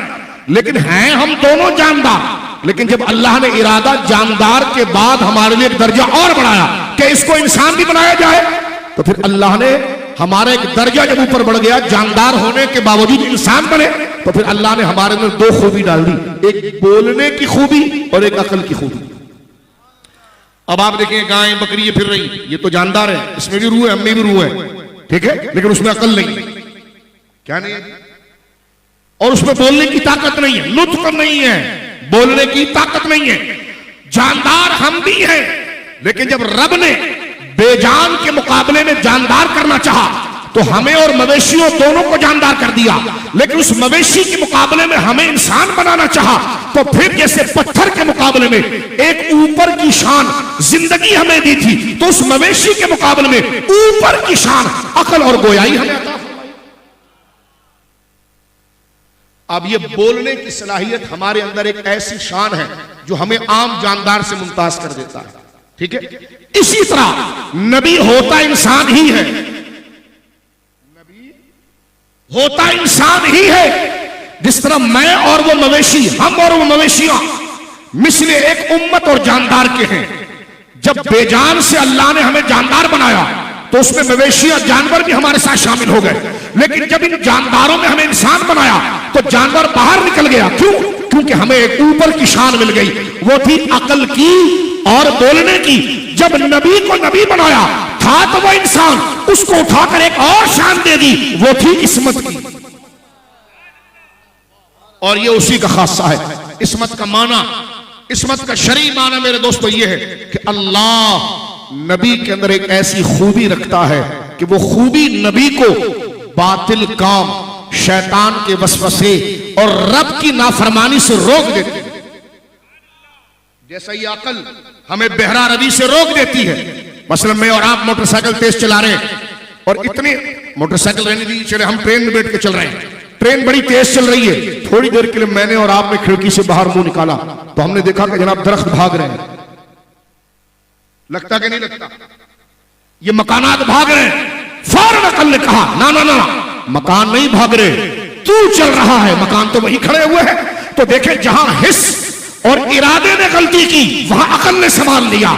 लेकिन हैं हम दोनों जानदार। लेकिन जब अल्लाह ने इरादा जानदार के बाद हमारे लिए एक दर्जा और बढ़ाया कि इसको इंसान भी बनाया जाए, तो फिर अल्लाह ने हमारा एक दर्जा जब ऊपर बढ़ गया, जानदार होने के बावजूद इंसान बने, तो फिर अल्लाह ने हमारे अंदर दो खूबी डाल दी, एक बोलने की खूबी और एक अकल की खूबी। अब आप देखिए गायें बकरी ये फिर रही, ये तो जानदार है, इसमें भी रूह है, हमें भी रूह है, ठीक है, लेकिन उसमें अकल नहीं, क्या नहीं है, और उसमें बोलने की ताकत नहीं है, लुत्फ नहीं है, बोलने की ताकत नहीं है। जानदार हम भी हैं, लेकिन जब रब ने बेजान के मुकाबले में जानदार करना चाहा, तो हमें और मवेशियों दोनों को जानदार कर दिया। लेकिन उस मवेशी के मुकाबले में हमें इंसान बनाना चाहा, तो फिर जैसे पत्थर के मुकाबले में एक ऊपर की शान जिंदगी हमें दी थी, तो उस मवेशी के मुकाबले में ऊपर की शान अकल और गोयाई हमें अता फरमाई। अब ये बोलने की सलाहियत हमारे अंदर एक ऐसी शान है जो हमें आम जानदार से मुमताज कर देता है, ठीक है। इसी तरह नबी होता इंसान ही है, नबी होता इंसान ही है। जिस तरह मैं और वो मवेशी, हम और वो मवेशियां मिसले एक उम्मत और जानदार के हैं। जब बेजान से अल्लाह ने हमें जानदार बनाया, तो उसमें मवेशियां जानवर भी हमारे साथ शामिल हो गए। लेकिन जब इन जानदारों में हमें इंसान बनाया, तो जानवर बाहर निकल गया। क्यों? क्योंकि हमें एक ऊपर की शान मिल गई, वो थी अकल की और बोलने की। जब नबी को नबी बनाया था, तो वो इंसान, उसको उठाकर एक और शान दे दी, वो थी इस्मत की। और ये उसी का खासा है। इस्मत का माना, इस्मत का शरई माना मेरे दोस्तों ये है कि अल्लाह नबी के अंदर एक ऐसी खूबी रखता है कि वो खूबी नबी को बातिल काम, शैतान के वसवसे और रब की नाफरमानी से रोक देती है। जैसा ये अकल हमें बहरा रवि से रोक देती है। मसलन मैं और आप मोटरसाइकिल तेज चला रहे हैं, और इतने मोटरसाइकिल रहने दीजिए, चले हम ट्रेन में बैठ के चल रहे हैं, ट्रेन बड़ी तेज चल रही है। थोड़ी देर के लिए मैंने और आपने खिड़की से बाहर मुंह निकाला, तो हमने देखा कि जनाब दरख्त भाग रहे हैं। लगता कि नहीं लगता? ये मकानात भाग रहे हैं। फौरन अकल ने कहा ना ना ना, मकान नहीं भाग रहे, तू चल रहा है, मकान तो वहीं खड़े हुए हैं। तो देखे जहां हिस्स और इरादे ने गलती की, वहां अकल ने संभाल लिया।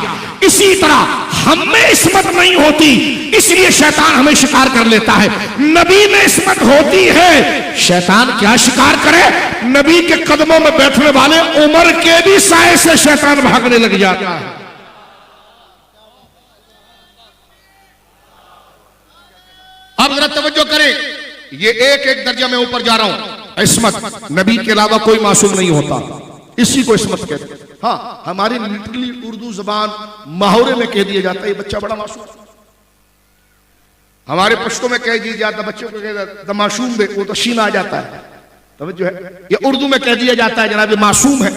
इसी तरह हम में इस्मत नहीं होती, इसलिए शैतान हमें शिकार कर लेता है। नबी में इस्मत होती है, शैतान क्या शिकार करे? नबी के कदमों में बैठने वाले उमर के भी साए से शैतान भागने लग जाता है। अब जरा तवज्जो करें, ये एक एक दर्जा में ऊपर जा रहा हूं। इस्मत, नबी के अलावा कोई मासूम नहीं होता, इसी को इस्मत कहते हैं। हाँ, हमारी लिटरली उर्दू जबान माहौरे में कह दिया जाता है ये बच्चा बड़ा मासूम। हमारे पश्तो में कह दिया जाता, बच्चों को कह जाता मासूम दे, वो तो शीन आ जाता है। तवज्जो है, ये उर्दू में कह दिया जाता है जनाब ये मासूम है।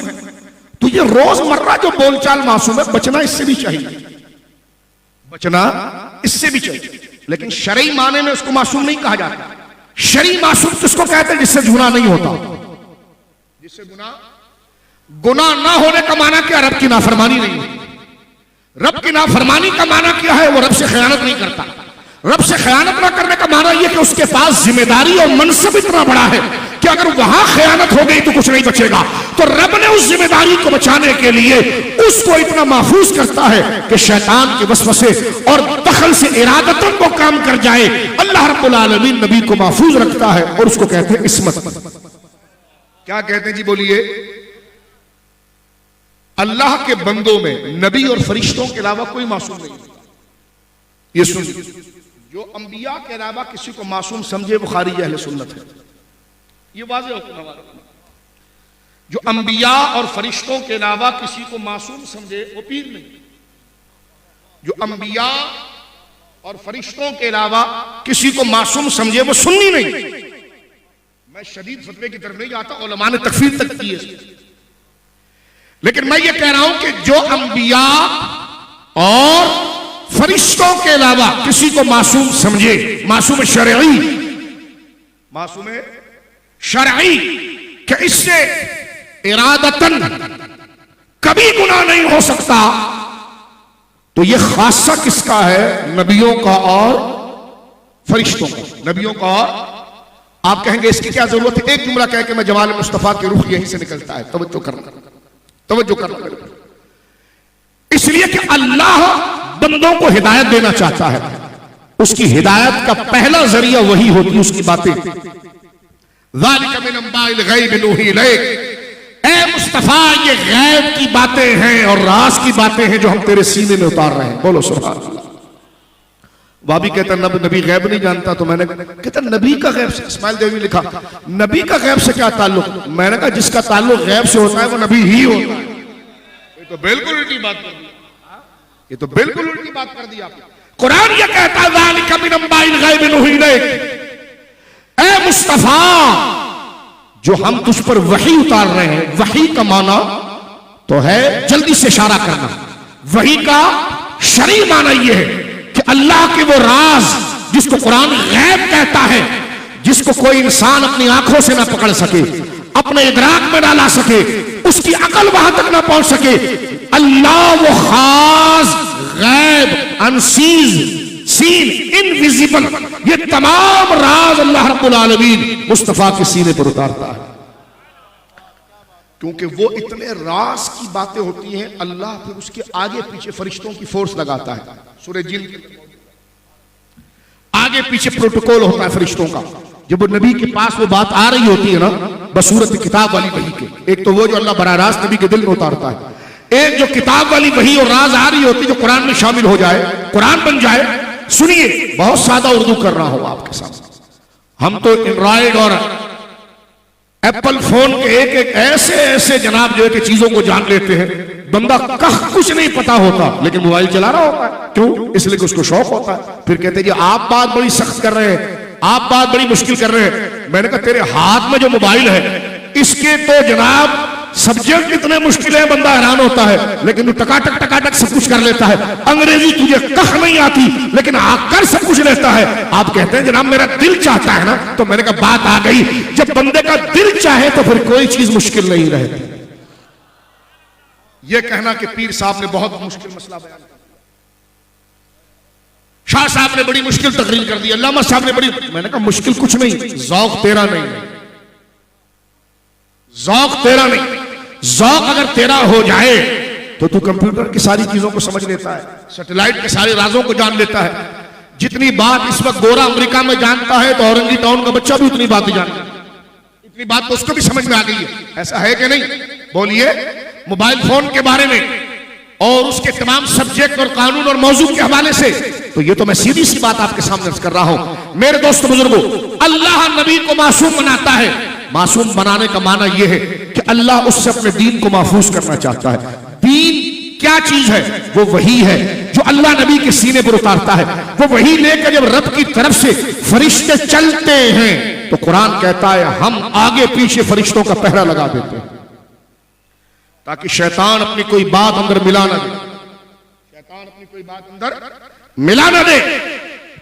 तो ये रोजमर्रा जो बोलचाल मासूम है, बचना इससे भी चाहिए, बचना इससे भी चाहिए। लेकिन शरई माने में उसको मासूम नहीं कहा जाता। शरई मासूम किसको कहते हैं? जिससे गुनाह नहीं होता, जिससे गुनाह ना होने का माना क्या? रब की नाफरमानी नहीं है। रब की नाफरमानी का माना क्या है? वो रब से खयानत नहीं करता। रब से खयानत ना करने का माना यह कि उसके पास जिम्मेदारी और मनसब इतना बड़ा है कि अगर वहां खयानत हो गई तो कुछ नहीं बचेगा। तो रब ने उस जिम्मेदारी को बचाने के लिए उसको इतना महफूज करता है कि शैतान के वसवसे और दखल से इरादतन वो काम कर जाए। अल्लाह रब्बुल आलमीन नबी को महफूज रखता है और उसको कहते हैं इस्मत। क्या कहते हैं जी, बोलिए। अल्लाह के बंदों में नबी और फरिश्तों के अलावा कोई मासूम नहीं। ये सुनिए, जो अंबिया के अलावा किसी को मासूम समझे वो खारिज अहले सुन्नत है। ये वाज़ेह हुक्म हमारा। जो अंबिया और फरिश्तों के अलावा किसी को मासूम समझे वो पीर नहीं। जो अंबिया और फरिश्तों के अलावा किसी को मासूम समझे वो सुन्नी नहीं। मैं शदीद फतवे की तरफ नहीं जाता, उलमा ने तकफीर तक की है, लेकिन मैं ये कह रहा हूं कि जो अंबिया और फरिश्तों के अलावा किसी को मासूम समझे, मासूम शरई, मासूम शरई कि इससे इरादतन कभी गुनाह नहीं हो सकता, तो यह खासा किसका है? नबियों का और फरिश्तों का। नबियों का और, आप कहेंगे इसकी क्या जरूरत है? एक जुमला कह के मैं जमाल मुस्तफा के रूह यहीं से निकलता है। तवज्जो करना, तवज्जो करना। इसलिए कि अल्लाह बंदों को हिदायत देना चाहता है। उसकी हिदायत का पहला जरिया वही होती है, उसकी बातें। ज़ालिका मिन अंबाइल गैब नूही इलैक। ऐ मुस्तफा, ये गैब की बातें हैं और राज की बातें हैं जो हम तेरे सीने में उतार रहे हैं। बोलो सुभान अल्लाह। वाबी कहता नबी गैब नहीं जानता, तो मैंने कहता नबी का गैब से, इस्माइल देवी लिखा, नबी का गैब से क्या ताल्लुक? मैंने कहा जिसका ताल्लुक गैब से होता है वो नबी ही होता है। ये तो बिल्कुल उल्टी बात कर दी, ये तो बिल्कुल उल्टी बात कर दी आपने। कुरान ये कहता है ज़ालिका मिन अंबाइल गैब नूही इलैक। ऐ मुस्तफा, जो हम तुझ पर वही उतार रहे हैं, वही का माना तो है जल्दी से इशारा करना। वही का शरई माना यह है कि अल्लाह के वो राज जिसको कुरान गैब कहता है, जिसको कोई इंसान अपनी आंखों से ना पकड़ सके, अपने इदराक में ना ला सके, उसकी अकल वहां तक ना पहुंच सके, अल्लाह वो खास गैब, अनसीज, सीन, इनविजिबल, ये तमाम राज अल्लाह रब्बुल आलमीन मुस्तफा के सीने पर उतारता है। क्योंकि वो इतने राज की बातें होती हैं, अल्लाह फिर उसके आगे पीछे फरिश्तों की फोर्स लगाता है। सूरह जिन के आगे पीछे प्रोटोकॉल होता है फरिश्तों का। जब वो नबी के पास वो बात आ रही होती है ना, बसूरत किताब वाली वही के, एक तो वो जो अल्लाह बराह रास्त नबी के दिल में उतारता है, एक जो किताब वाली वही और राज आ रही होती जो कुरान में शामिल हो जाए, कुरान बन जाए। सुनिए, बहुत सादा उर्दू कर रहा हूं आपके साथ। हम तो एंड्रॉइड और एप्पल फोन के एक एक ऐसे ऐसे जनाब जो है कि चीजों को जान लेते हैं। बंदा कह कुछ नहीं पता होता लेकिन मोबाइल चला रहा होता है। क्यों? इसलिए कि उसको शौक होता है। फिर कहते हैं जी आप बात बड़ी सख्त कर रहे हैं, आप बात बड़ी मुश्किल कर रहे हैं। मैंने कहा तेरे हाथ में जो मोबाइल है इसके तो जनाब सब्जेक्ट इतने मुश्किल है, बंदा हैरान होता है, लेकिन तू टकाटक सब कुछ कर लेता है। अंग्रेजी तुझे कह नहीं आती लेकिन आकर सब कुछ लेता है। आप कहते हैं जनाब मेरा दिल चाहता है ना, तो मैंने कहा बात आ गई। जब बंदे का दिल चाहे तो फिर कोई चीज मुश्किल नहीं रहती। यह कहना कि पीर साहब ने बहुत मुश्किल मसला बयान कर दिया, शाह साहब ने बड़ी मुश्किल तकरीर कर दी, अल्लामा साहब ने बड़ी, मैंने कहा मुश्किल कुछ नहीं, ज़ौक़ तेरा नहीं, ज़ौक़ तेरा नहीं। ज़ौक़ अगर तेरा हो जाए तो तू कंप्यूटर की सारी चीजों को समझ लेता है, सैटेलाइट के सारे राजों को जान लेता है। जितनी बात इस वक्त गोरा अमेरिका में जानता है तो औरंगी टाउन का बच्चा भी उतनी बात ही जानता है। इतनी बात तो उसको भी समझ में आ गई है। ऐसा है कि नहीं? बोलिए। मोबाइल फोन के बारे में और उसके तमाम सब्जेक्ट और कानून और मौजू के हवाले से, तो ये तो मैं सीधी सी बात आपके सामने कर रहा हूं। मेरे दोस्तों बुजुर्गों, अल्लाह नबी को मासूम बनाता है। मासूम बनाने का माना यह है कि अल्लाह उससे अपने दीन को महफूज करना चाहता है। दीन क्या चीज है? वो वही है जो अल्लाह नबी के सीने पर उतारता है। वो वही लेकर जब रब की तरफ से फरिश्ते चलते हैं तो कुरान कहता है हम आगे पीछे फरिश्तों का पहरा लगा देते हैं ताकि शैतान अपनी कोई बात अंदर मिला ना दे, शैतान अपनी कोई बात अंदर मिला ना दे।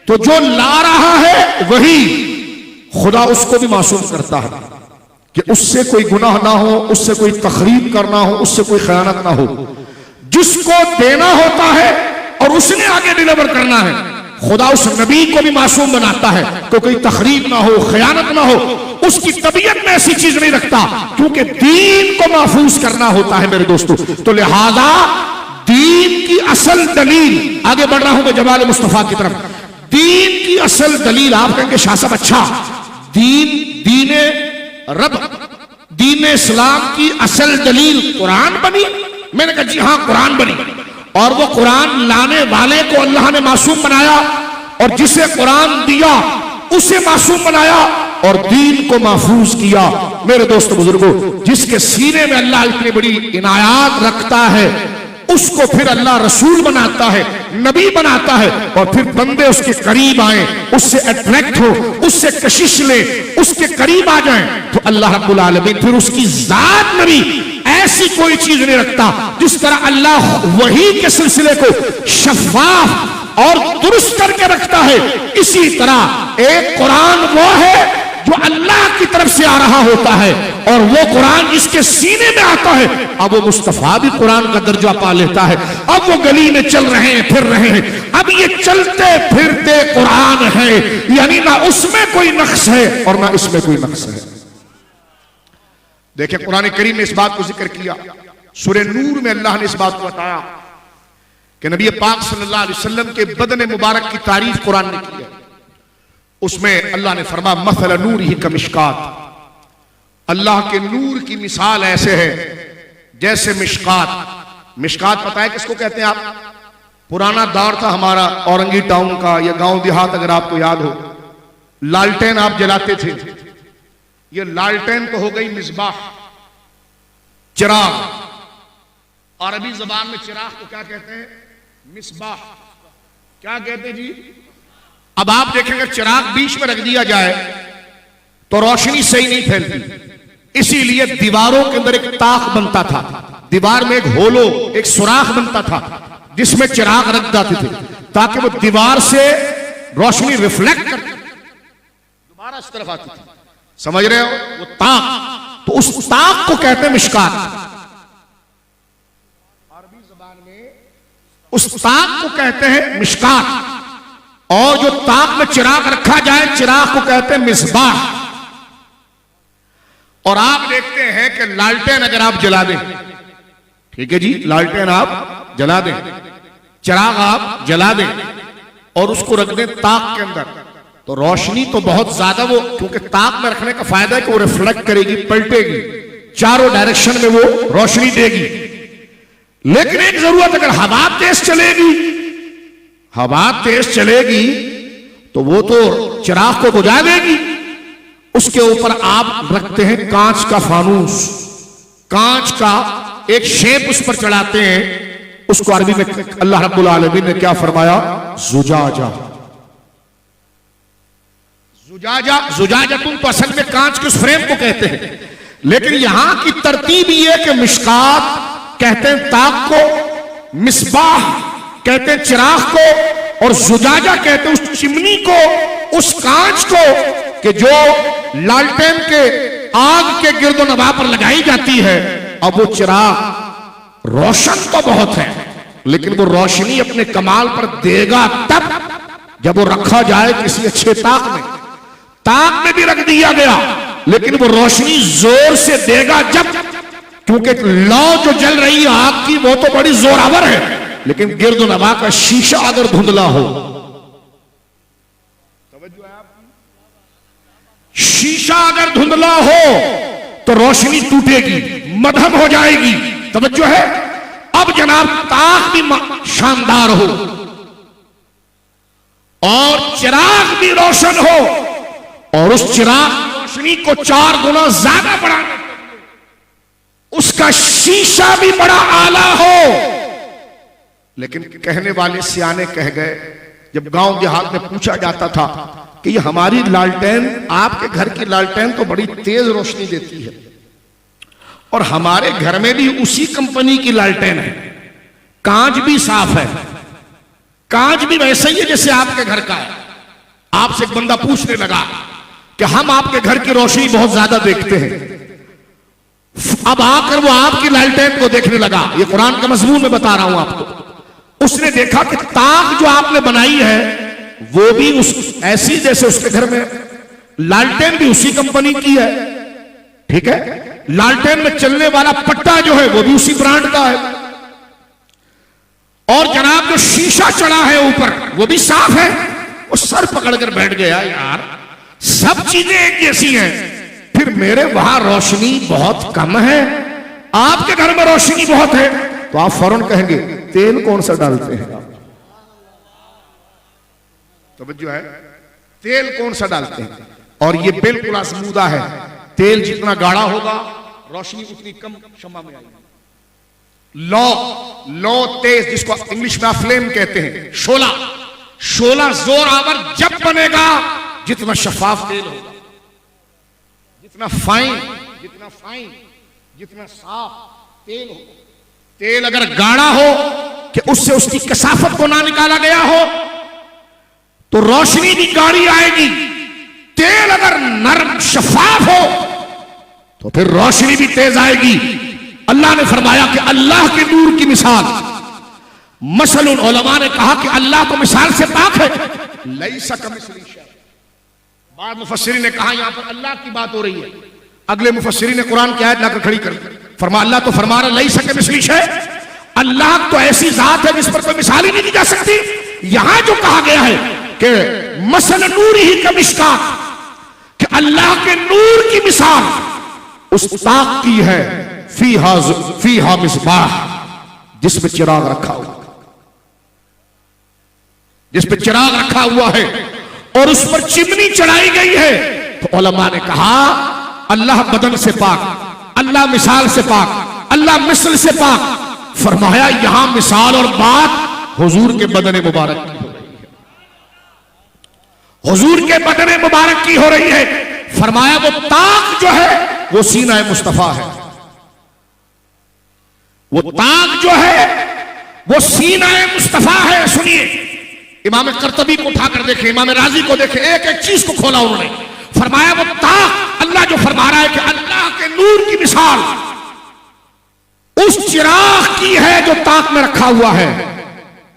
तो जो ला रहा है वही खुदा उसको भी मासूम करता है कि उससे कोई गुनाह ना हो, उससे कोई तखरीब करना हो, उससे कोई खयानत ना हो। जिसको देना होता है और उसने आगे डिलीवर करना है, खुदा उस नबी को भी मासूम बनाता है तो कोई तखरीब ना हो, खयानत ना हो, उसकी तबीयत में ऐसी चीज नहीं रखता, क्योंकि दीन को महफूज करना होता है मेरे दोस्तों। तो लिहाजा दीन की असल दलील, आगे बढ़ रहा हूं मैं जमाल मुस्तफा की तरफ, दीन की असल दलील आप कहेंगे शाह साहब अच्छा दीन रब, दीन इस्लाम की असल दलील कुरान बनी? मैंने कहा जी हां कुरान बनी, और वो कुरान लाने वाले को अल्लाह ने मासूम बनाया, और जिसे कुरान दिया उसे मासूम बनाया, और दीन को महफूज किया। मेरे दोस्तों बुजुर्गों, जिसके सीने में अल्लाह इतनी बड़ी इनायात रखता है उसको फिर अल्लाह रसूल बनाता है, नबी बनाता है, और फिर बंदे उसके करीब आए, उससे अट्रैक्ट हो, उससे कशिश ले, उसके करीब आ जाएं, तो अल्लाह रब्बुल आलमीन फिर उसकी जात में भी ऐसी कोई चीज नहीं रखता। जिस तरह अल्लाह वही के सिलसिले को शफाफ और दुरुस्त करके रखता है, इसी तरह एक कुरान वो है जो अल्लाह की तरफ से आ रहा होता है, और वो कुरान जिसके सीने में आता है, अब वो मुस्तफा भी कुरान का दर्जा पा लेता है। अब वो गली में चल रहे हैं, फिर रहे हैं, अब ये चलते फिरते कुरान है, यानी ना उसमें कोई नक्श है और ना इसमें कोई नक्श है। देखिए कुरान करीम ने इस बात को जिक्र किया, सूरह नूर में अल्लाह ने इस बात को बताया कि नबी पाक सल्लल्लाहु अलैहि वसल्लम के बदन मुबारक की तारीफ कुरान ने की है। उसमें अल्लाह ने फरमा मसल नूर ही का मिशकात, अल्लाह के नूर की मिसाल ऐसे है जैसे मिशकात। मिशकात पता है किसको कहते हैं आप? पुराना दौर था हमारा औरंगी टाउन का या गांव देहात, अगर आपको याद हो, लालटेन आप जलाते थे। ये लालटेन तो हो गई मिसबाह, चिराग। अरबी जबान में चिराग को क्या कहते हैं? मिसबाह। क्या कहते हैं जी? अब आप देखेंगे चिराग बीच में रख दिया जाए तो रोशनी सही नहीं फैलती, इसीलिए दीवारों के अंदर एक ताक बनता था, दीवार में एक होलो, एक सुराख बनता था जिसमें चिराग रख जाते थे, ताकि वो दीवार से रोशनी रिफ्लेक्ट कर दोबारा इस तरफ आती थी। समझ रहे हो? वो ताक, तो उस ताक को कहते हैं मिशकात। अरबी ज़बान में उस ताक को कहते हैं मिशकात, और जो ताक में चिराग रखा जाए चिराग को कहते हैं मिसबाह। और आप देखते हैं कि लालटेन अगर आप जला दें, ठीक है जी, लालटेन आप जला दें, चिराग आप जला दें और उसको रख दें ताक के अंदर, तो रोशनी तो बहुत ज्यादा, वो क्योंकि ताक में रखने का फायदा है कि वो रिफ्लेक्ट करेगी, पलटेगी, चारों डायरेक्शन में वो रोशनी देगी। लेकिन एक जरूरत, अगर हवा तेज चलेगी, हवा तेज चलेगी तो वो तो चिराग को बुझा देगी। उसके ऊपर आप रखते हैं कांच का फानूस, कांच का एक शेप उस पर चढ़ाते हैं, उसको अरबी में अल्लाह रब्बुल आलमीन ने क्या फरमाया? जुजाजा। जुजाजा, जुजाजतुन तो असल में कांच के उस फ्रेम को कहते हैं, लेकिन यहां की तरतीब ये कि मिशकात कहते हैं ताक को, मिसबाह कहते हैं चिराग को, और जुजाजा कहते हैं उस चिमनी को, उस कांच को कि जो लालटेन के आग के गिर्दो नवा पर लगाई जाती है। अब वो चिराग रोशन तो बहुत है, लेकिन वो रोशनी अपने कमाल पर देगा तब जब वो रखा जाए किसी अच्छे ताक में। ताक में भी रख दिया गया, लेकिन वो रोशनी जोर से देगा जब, क्योंकि लौ जो जल रही है आग की वो तो बड़ी जोरावर है, लेकिन गिर्दो नवा का शीशा अगर धुंधला हो, शीशा अगर धुंधला हो तो रोशनी टूटेगी, मध्यम हो जाएगी। तवज्जो है? अब जनाब ताक भी शानदार हो और चिराग भी रोशन हो, और उस चिराग रोशनी को 4 गुना ज्यादा बढ़ाने, उसका शीशा भी बड़ा आला हो। लेकिन कहने वाले सियाने कह गए, जब गांव देहात में पूछा जाता था कि ये हमारी लालटेन, आपके घर की लालटेन तो बड़ी तेज रोशनी देती है, और हमारे घर में भी उसी कंपनी की लालटेन है, कांच भी साफ है, कांच भी वैसे ही है जैसे आपके घर का है। आपसे एक बंदा पूछने लगा कि हम आपके घर की रोशनी बहुत ज्यादा देखते हैं, अब आकर वो आपकी लालटेन को देखने लगा। ये कुरान का मजमून में बता रहा हूं आपको। उसने देखा कि ताक जो आपने बनाई है वो भी उस ऐसी जैसे उसके घर में लालटेन भी उसी कंपनी की है, ठीक है, लालटेन में चलने वाला पट्टा जो है वो भी उसी ब्रांड का है, और जनाब जो शीशा चढ़ा है ऊपर वो भी साफ है। वो सर पकड़कर बैठ गया, यार सब चीजें एक जैसी हैं, फिर मेरे वहां रोशनी बहुत कम है, आपके घर में रोशनी बहुत है, तो आप फौरन कहेंगे तेल कौन सा डालते हैं? तवज्जो है, तेल कौन सा डालते हैं? और ये बिल्कुल आजमूदा है, तेल जितना गाढ़ा होगा रोशनी उतनी कम शम्मा में आएगी। लो तेज, जिसको इंग्लिश में फ्लेम कहते हैं, शोला, शोला जोर आवर जब बनेगा जितना शफाफ तेल होगा, जितना फाइन जितना साफ तेल होगा। तेल अगर गाढ़ा हो कि उससे उसकी कसाफत को ना निकाला गया हो तो रोशनी भी गाढ़ी आएगी। तेल अगर नरम शफाफ हो तो फिर रोशनी भी तेज आएगी। अल्लाह ने फरमाया कि अल्लाह के नूर की मिसाल, मसलन उलमा ने कहा कि अल्लाह तो मिसाल से पाक है, लैसा कमिस्लिही शै। बाद मुफस्सिरीन ने कहा यहां पर अल्लाह की बात हो रही है, अगले मुफस्सिरीन ने कुरान की आयत लाकर खड़ी कर दी, फरमा अल्लाह तो फरमा रहा लैसा कमिस्लिही शै, अल्लाह तो ऐसी जात है जिस पर कोई मिसाल ही नहीं दी जा सकती। यहां जो कहा गया है कि मसल नूर ही का मिशकात, कि अल्लाह के नूर की मिसाल उस ताक की है, फीहा मिसबाह, जिसमें चिराग रखा हुआ, जिस पे चिराग रखा हुआ है और उस पर चिमनी चढ़ाई गई है। तो उलमा ने कहा अल्लाह बदन से पाक, अल्लाह मिसाल से पाक, अल्लाह मिसल से पाक। फरमाया यहां मिसाल और बात हुजूर के बदन मुबारक की हो रही है, हुजूर के बदन मुबारक की हो रही है। फरमाया वो ताक जो है वो सीना मुस्तफा है, वो ताक जो है वो सीना मुस्तफा है। सुनिए, इमाम कर्तबी को उठाकर देखे, इमाम राजी को देखे, एक एक चीज को खोला उन्होंने। फरमाया वो ताक, अल्लाह जो फरमा रहा है कि अल्लाह के नूर की मिसाल उस चिराग की है जो ताक में रखा हुआ है,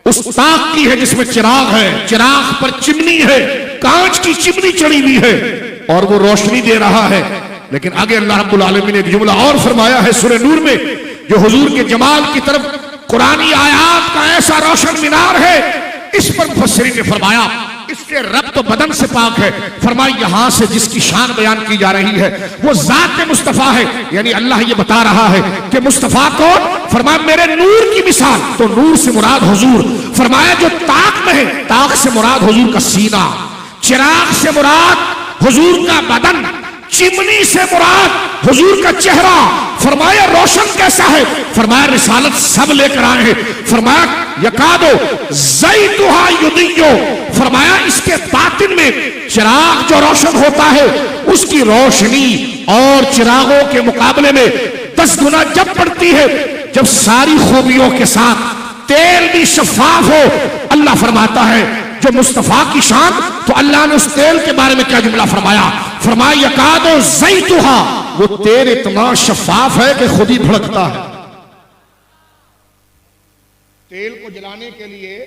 उस ताक की है जिसमें चिराग है, चिराग पर चिमनी है, कांच की चिमनी चढ़ी हुई है और वो रोशनी दे रहा है। लेकिन आगे अल्लाह रब्बुल आलमीन ने एक जुमला और फरमाया है सूरह नूर में, जो हुजूर के जमाल की तरफ कुरानी आयात का ऐसा रोशन मीनार है, इस पर मुफस्सिरीन ने फरमाया इसके रब तो बदन से पाक है। फरमाया यहां से जिसकी शान बयान की जा रही है वो जात मुस्तफा है, यानी अल्लाह ये बता रहा है कि मुस्तफा कौन? फरमाया मेरे नूर की मिसाल, तो नूर से मुराद हुजूर। फरमाया जो ताक में है, ताक से मुराद हुजूर का सीना, चिराग से मुराद हुजूर का बदन, चिमनी से मुराद हुजूर का चेहरा। फरमाया रोशन कैसा है? फरमाया रिसालत सब लेकर आए हैं। फरमाया यकादो ज़ैतुहा युदियो, फरमाया इसके बातिन में चिराग जो रोशन होता है उसकी रोशनी और चिरागों के मुकाबले में 10 गुना जब बढ़ती है, जब सारी खूबियों के साथ तेल भी शफाफ हो। अल्लाह फरमाता है जो मुस्तफा की शान, तो अल्लाह ने उस तेल के बारे में क्या जुमला फरमाया? फरमाया यकादो ज़ैतुहा, वो तेल इतना शफाफ है कि खुद ही भड़कता है। तेल को जलाने के लिए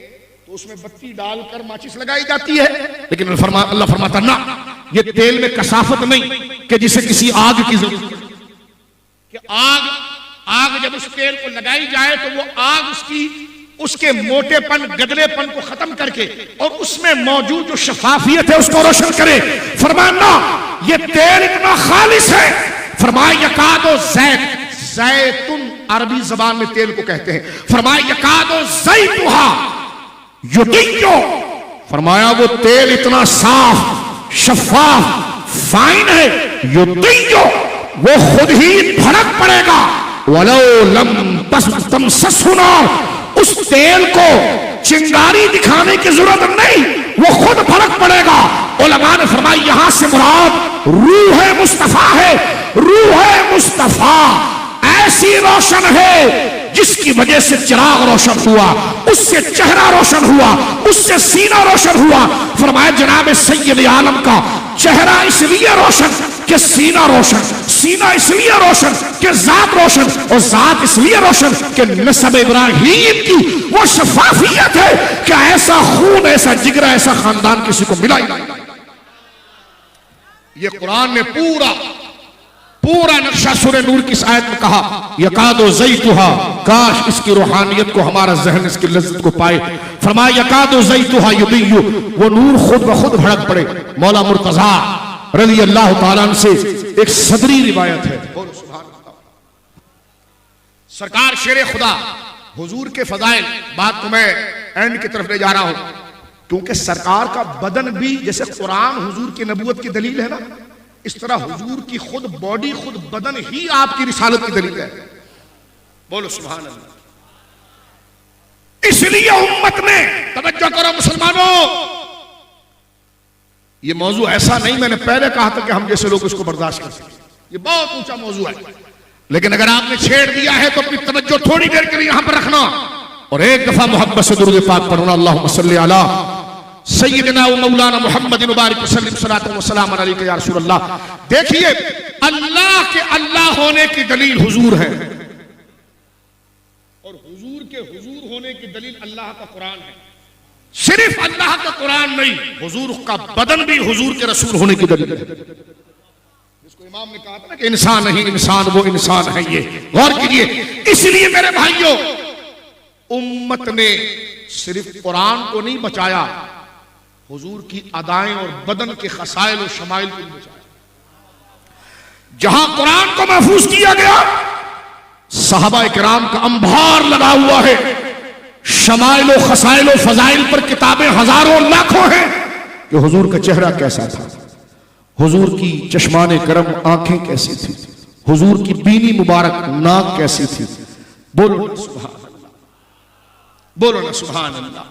तो उसमें बत्ती डालकर माचिस लगाई जाती है, लेकिन अल्लाह फरमाता ना, ये तेल में कसाफत नहीं कि जिसे किसी आग की जरूरत है, कि आग जब उस तेल को लगाई जाए तो वो आग उसके मोटेपन, गदलेपन को खत्म करके और उसमें मौजूद जो शफाफियत है उसको रोशन करे। फरमाया ना, ये तेल इतना खालिस है। फरमाया यकादो ज़ैतुन, अरबी जबान में तेल को कहते हैं। फरमाया यकादो ज़ैतुहा युदियो, फरमाया वो तेल इतना साफ, शफाफ, फाइन है, युदियो, वो खुद ही भड़क पड़ेगा। वलो लम तमससहु नार, उस तेल को चिंगारी दिखाने की जरूरत नहीं, वो खुद भड़क पड़ेगा। उलमा ने फरमाया यहां से मुराद रूह मुस्तफा है। रूह मुस्तफा ऐसी रोशन है जिसकी वजह से चिराग रोशन हुआ, उससे चेहरा रोशन हुआ, उससे सीना रोशन हुआ। फरमाया जनाब सैयद आलम का चेहरा इसलिए रोशन कि सीना रोशन, सीना इसलिए रोशन कि जात रोशन, और जात इसलिए रोशन कि नस्ब इब्राहीम की वो शफाफियत है कि ऐसा खून, ऐसा जिगरा, ऐसा खानदान किसी को मिला ही नहीं। ये कुरान ने पूरा नक्शा सूरह नूर की इस आयत में कहा, यकादो ज़ैतुहा, काश इसकी रूहानियत को हमारा जहन इसकी लज्जत को पाए। फरमाया यकादो ज़ैतुहा युदिय्यु, वो नूर खुद ब खुद भड़क पड़े। मौला मुर्तजा रज़ी अल्लाह तआला अन्हु से एक सदरी रिवायत है, बोलो सुभान अल्लाह। सरकार शेरे खुदा हुजूर के फजाइल, बात को मैं एंड की तरफ ले जा रहा हूं, क्योंकि सरकार का बदन भी जैसे कुरान हुजूर की नबूवत की दलील है ना, इस तरह हुजूर की खुद बॉडी, खुद बदन ही आपकी रिसालत की दलील है। बोलो सुभान अल्लाह। इसलिए उम्मत ने, तवज्जो करो मुसलमानों, ये मौजू ऐसा नहीं, मैंने पहले कहा था कि हम जैसे लोग इसको बर्दाश्त कर सकें, ये बहुत ऊंचा मौजू है, लेकिन अगर आपने छेड़ दिया है तो अपनी तवज्जो थोड़ी देर के लिए यहां पर रखना और एक दफा मोहब्बत से दुरूद पाक पढ़ना, अल्लाहुम्मा सल्ली अला सय्यदना व मौलाना मुहम्मद मुबारक वसल्लम सलातो व सलाम अलैका या रसूल अल्लाह। देखिए, अल्लाह के अल्लाह होने की दलील हुजूर है, और हुजूर के हुजूर होने की दलील अल्लाह का कुरान है। सिर्फ अल्लाह का कुरान नहीं, हुजूर का बदन भी हुजूर के रसूल होने की दलील है। जिसको इमाम ने कहा था ना कि इंसान नहीं इंसान वो इंसान है, ये गौर कीजिए। इसलिए मेरे भाइयों, उम्मत ने सिर्फ कुरान को नहीं बचाया, हुजूर की अदाएं और बदन के खसाइल और शमाइल को बचाया। जहां कुरान को महफूज किया गया, सहाबा इकराम का अंबार लगा हुआ है, शमाइल और खसाइल और फजाइल पर किताबें हजारों लाखों हैं कि हुजूर का चेहरा कैसा था, हुजूर की चश्माने करम आंखें कैसी थी, हुजूर की बीनी मुबारक नाक कैसी थी। बोलो ना सुभान अल्लाह, बोलो ना सुभान अल्लाह,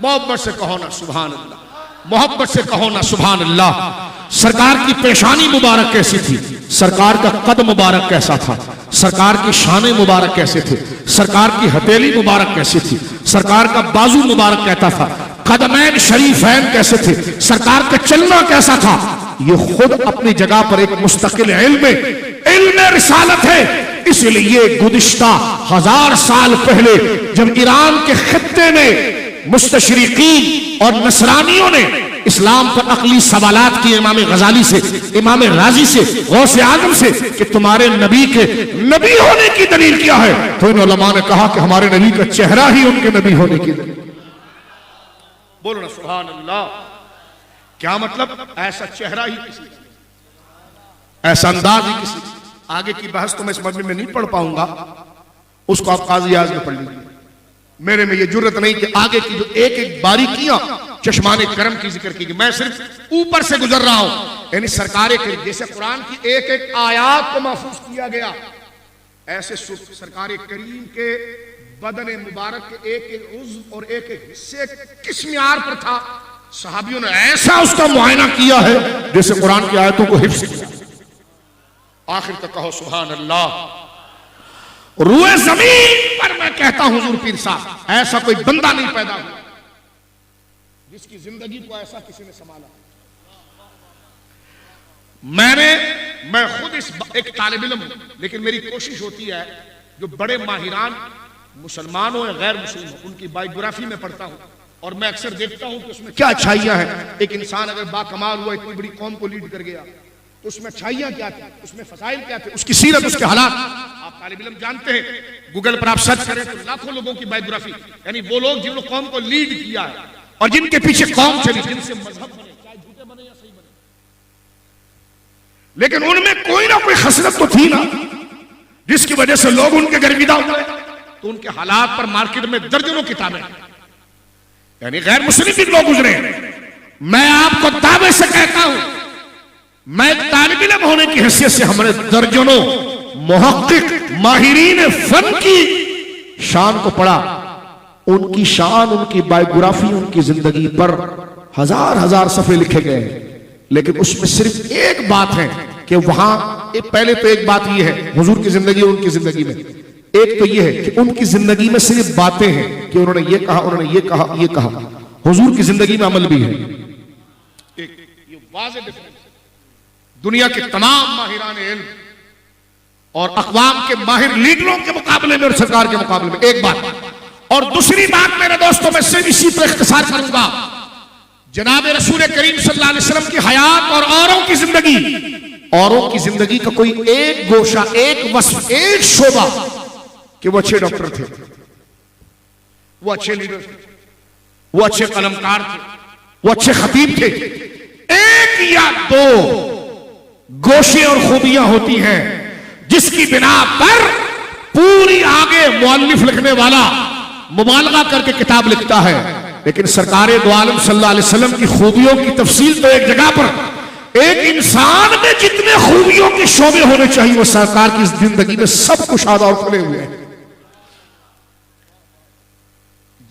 मोहब्बत से कहो ना सुभान अल्लाह, मोहब्बत से कहो ना सुभान अल्लाह। सरकार की पेशानी मुबारक कैसी थी, सरकार का कद मुबारक कैसा था, सरकार की शाने मुबारक कैसे थे, सरकार की हथेली मुबारक कैसी थी, सरकार का बाजू मुबारक कहता था, कदमैन शरीफैन कैसे थे, सरकार का चलना कैसा था। ये खुद अपनी जगह पर एक मुस्तकिल इल्म रिसालत है। इसलिए गुज़िश्ता 1000 साल पहले जब ईरान के खित्ते में मुस्तशरिकीन और नसरानियों ने इस्लाम पर अकली सवालात किए, इमाम गजाली से, इमाम राजी से, गौसे आजम से, कि तुम्हारे नबी के नबी होने की दलील क्या है, तो इन उलमा ने कहा कि हमारे नबी का चेहरा ही उनके नबी होने की दलील। बोलो ना सुभान अल्लाह। क्या मतलब? ऐसा चेहरा ही किसी, ऐसा अंदाज ही किसी। आगे की बहस तो मैं इस मजमे में नहीं पढ़ पाऊंगा, उसको आप काज़ी आज़म में पढ़ लीजिए। मेरे में ये जुर्रत नहीं कि आगे की जो एक एक बारीकियां चश्माने करम की जिक्र की, मैं सिर्फ ऊपर से गुजर रहा हूं। यानी सरकार करीम, जैसे कुरान की एक एक आयात को महफूज किया गया, ऐसे सरकार करीम के बदन मुबारक के एक एक उज़्व और एक एक हिस्से किस मियार पर था, सहाबियों ने ऐसा उसका मुआयना किया है जैसे कुरान की आयतों को हिफ्ज़ किया। आखिर तक कहो सुभान अल्लाह। रूए जमीन पर मैं कहता हूं हुजूर पीर साहब, ऐसा कोई बंदा नहीं पैदा हुआ जिसकी जिंदगी को ऐसा किसी ने संभाला। मैं खुद एक तालिब इल्म हूं, लेकिन मेरी कोशिश होती है जो बड़े माहिरान मुसलमान हो या गैर मुस्लिम हो, उनकी बायोग्राफी में पढ़ता हूं और मैं अक्सर देखता हूं कि उसमें क्या अच्छाइयां हैं। एक इंसान अगर बाकमाल हुआ, इतनी बड़ी कौम को लीड कर गया, तो उसमें अच्छाइयां क्या थी, उसमें फसाइल क्या थे, उसकी सीरत, उसके हालात आप तालिब इल्म जानते हैं। गूगल पर आप सर्च करें तो लाखों लोगों की बायोग्राफी, यानी वो लोग जिन्होंने कौम को लीड किया है और जिनके पीछे कौम चली, जिनसे मजहब बने, चाहे झूठे बने या सही बने, लेकिन उनमें कोई ना कोई खसलत तो थी ना जिसकी वजह से लोग उनके गर्विदा हुए। तो उनके हालात पर मार्केट में दर्जनों किताबें, यानी गैर मुस्लिम भी लोग गुजरे। मैं आपको दावे से कहता हूं, मैं तालिब इल्म होने की हैसियत से हमारे दर्जनों मुहक्किक माहिरीन फन की शान को पढ़ा। उनकी शान, उनकी बायोग्राफी, उनकी जिंदगी पर हजार हजार सफ़े लिखे गए हैं, लेकिन उसमें सिर्फ एक बात है कि वहां पहले तो एक बात यह है हुजूर की जिंदगी और उनकी जिंदगी में, एक तो यह है कि उनकी जिंदगी में सिर्फ बातें हैं कि उन्होंने ये कहा, उन्होंने ये कहा, ये कहा। हुजूर की जिंदगी में अमल भी है। एक ये वाज़ेह डिफरेंस, दुनिया के तमाम माहिरान इल्म और अक़वाम के माहिर लीडरों के मुकाबले में और सरकार के मुकाबले में। एक बात। और दूसरी बात मेरे दोस्तों, मैं सिर्फ इसी पर इख्तिसार करूंगा, जनाब रसूल करीम सल्लल्लाहु अलैहि वसल्लम की हयात और औरों की जिंदगी का कोई एक गोशा, एक वस्फ, एक शोबा कि वो अच्छे डॉक्टर थे, वो अच्छे लीडर थे, वो अच्छे कलमकार थे, वो अच्छे खतीब थे। एक या दो गोशे और खूबियां होती हैं जिसकी बिना पर पूरी आगे मुअल्लिफ लिखने वाला मुबालगा करके किताब लिखता है। लेकिन सरकारे दो आलम सल्लल्लाहु अलैहि वसल्लम की खूबियों की तफसील तो एक जगह पर, एक इंसान में जितने खूबियों के शोबे होने चाहिए वो सरकार की जिंदगी में सब कुछ आधा और खुले हुए हैं।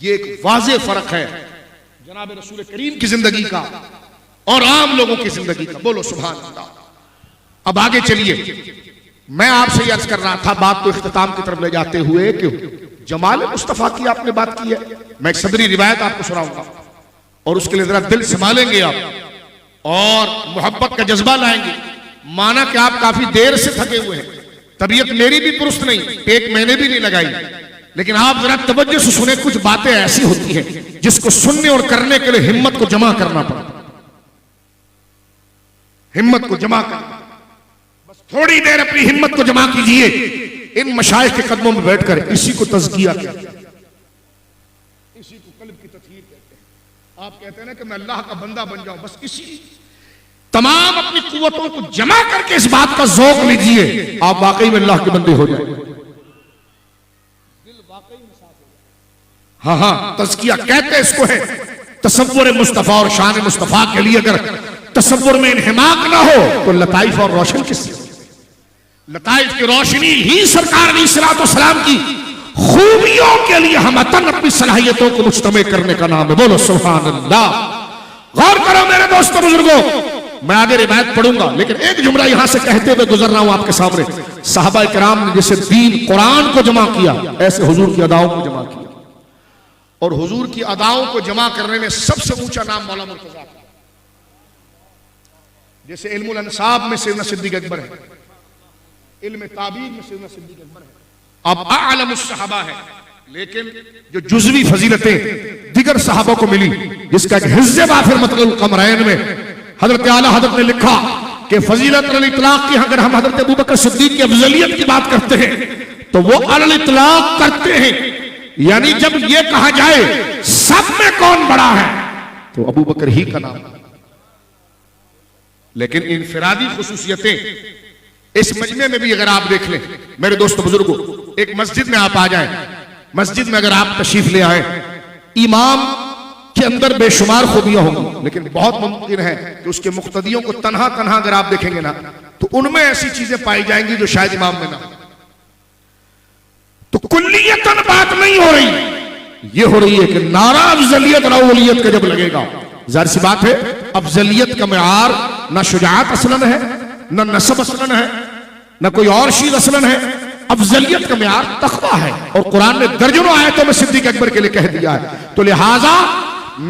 ये एक वाज़ेह फर्क है जनाब रसूल करीम की जिंदगी का और आम लोगों की जिंदगी का। बोलो सुभान अल्लाह। अब आगे चलिए, मैं आपसे ये अर्ज कर रहा था, बात को इख्तिताम की तरफ ले जाते हुए कि जमाल मुस्तफा की आपने बात की है। मैं एक सदरी रिवायत आपको सुनाऊंगा और उसके लिए जरा दिल संभालेंगे आप और मोहब्बत का जज्बा लाएंगे। माना कि आप काफी देर से थके हुए हैं, तबीयत मेरी भी दुरुस्त नहीं, एक महीने भी नहीं लगाई, लेकिन आप जरा तवज्जो से सुने। कुछ बातें ऐसी होती हैं जिसको सुनने और करने के लिए हिम्मत को जमा करना पड़ता, हिम्मत को जमा करना। बस थोड़ी देर अपनी हिम्मत को जमा कीजिए, इन मशाइख के कदमों में बैठकर। इसी को तज़किया कहते हैं, इसी को कल्ब की तत्हीर कहते हैं। आप कहते हैं ना कि मैं अल्लाह का बंदा बन जाऊं, बस इसी तमाम अपनी कुव्वतों को जमा करके इस बात का ज़ौक़ लीजिए, आप वाकई में अल्लाह के बंदे हो जाएंगे। हाँ हाँ, तज़किया कहते हैं इसको है। तसव्वुर मुस्तफ़ा और शान मुस्तफ़ा के लिए अगर तसव्वुर में इन्हिमाक ना हो तो लताइफ और रोशन किससे? लताइफ की रोशनी ही सरकार अलैहिस्सलाम की खूबियों के लिए हमतन अपनी सलाहियतों को मुज्तमे करने का नाम है। बोलो सुभान अल्लाह। गौर करो मेरे दोस्तों बुजुर्गों, मैं आगे रिवायत पढ़ूंगा, लेकिन एक जुमला यहां से कहते हुए गुजर रहा हूं आपके सामने। सहाबा किराम ने जैसे दीन कुरान को जमा किया, ऐसे हुजूर की अदाओं को जमा किया। और हुजूर की अदाओं को जमा करने में सबसे ऊंचा नाम मौला मुर्तजा का। जैसे इल्मुल अंसाब में सैयदना सिद्दीक़ अकबर है, इल्म ताबीर में सैयदना सिद्दीक़ अकबर है, अब आलमुस सहाबा है। लेकिन जो जुज़वी फजीलतें दिगर सहाबों को मिली, जिसका एक हिज़्ज़े वाफिर मतलुल कमरैन में हजरत आला हजरत ने लिखा कि फजीलत अल इतलाक की अगर हम हजरत अबू बकर सिद्दीक़ की अफजलियत की बात करते हैं तो वो अल इतलाक करते हैं, यानी जब ये कहा जाए सब में कौन बड़ा है तो अबू बकर ही का नाम। लेकिन इनफिरादी खुसूसियतें इस मजमे में भी अगर आप देख लें मेरे दोस्तों बुजुर्गों, एक मस्जिद में आप आ जाएं, मस्जिद में अगर आप तशरीफ ले आए, इमाम के अंदर बेशुमार खूबियां होंगी, लेकिन बहुत मुमकिन है कि उसके मुक्तदियों को तन्हा तन्हा अगर आप देखेंगे ना तो उनमें ऐसी चीजें पाई जाएंगी जो शायद इमाम में ना। तो कुल्लियतन बात नहीं हो रही, ये हो रही है कि नारा अफजलियत और अव्वलियत का जब लगेगा, जाहिर सी बात है अफजलियत का मेआर न शुजाअत असलन है, न नसब असलन है, न कोई और चीज असलन है। अफजलियत का मेआर तक़वा है और कुरान ने दर्जनों आयतों में सिद्दीक़ अकबर के लिए कह दिया है। तो लिहाजा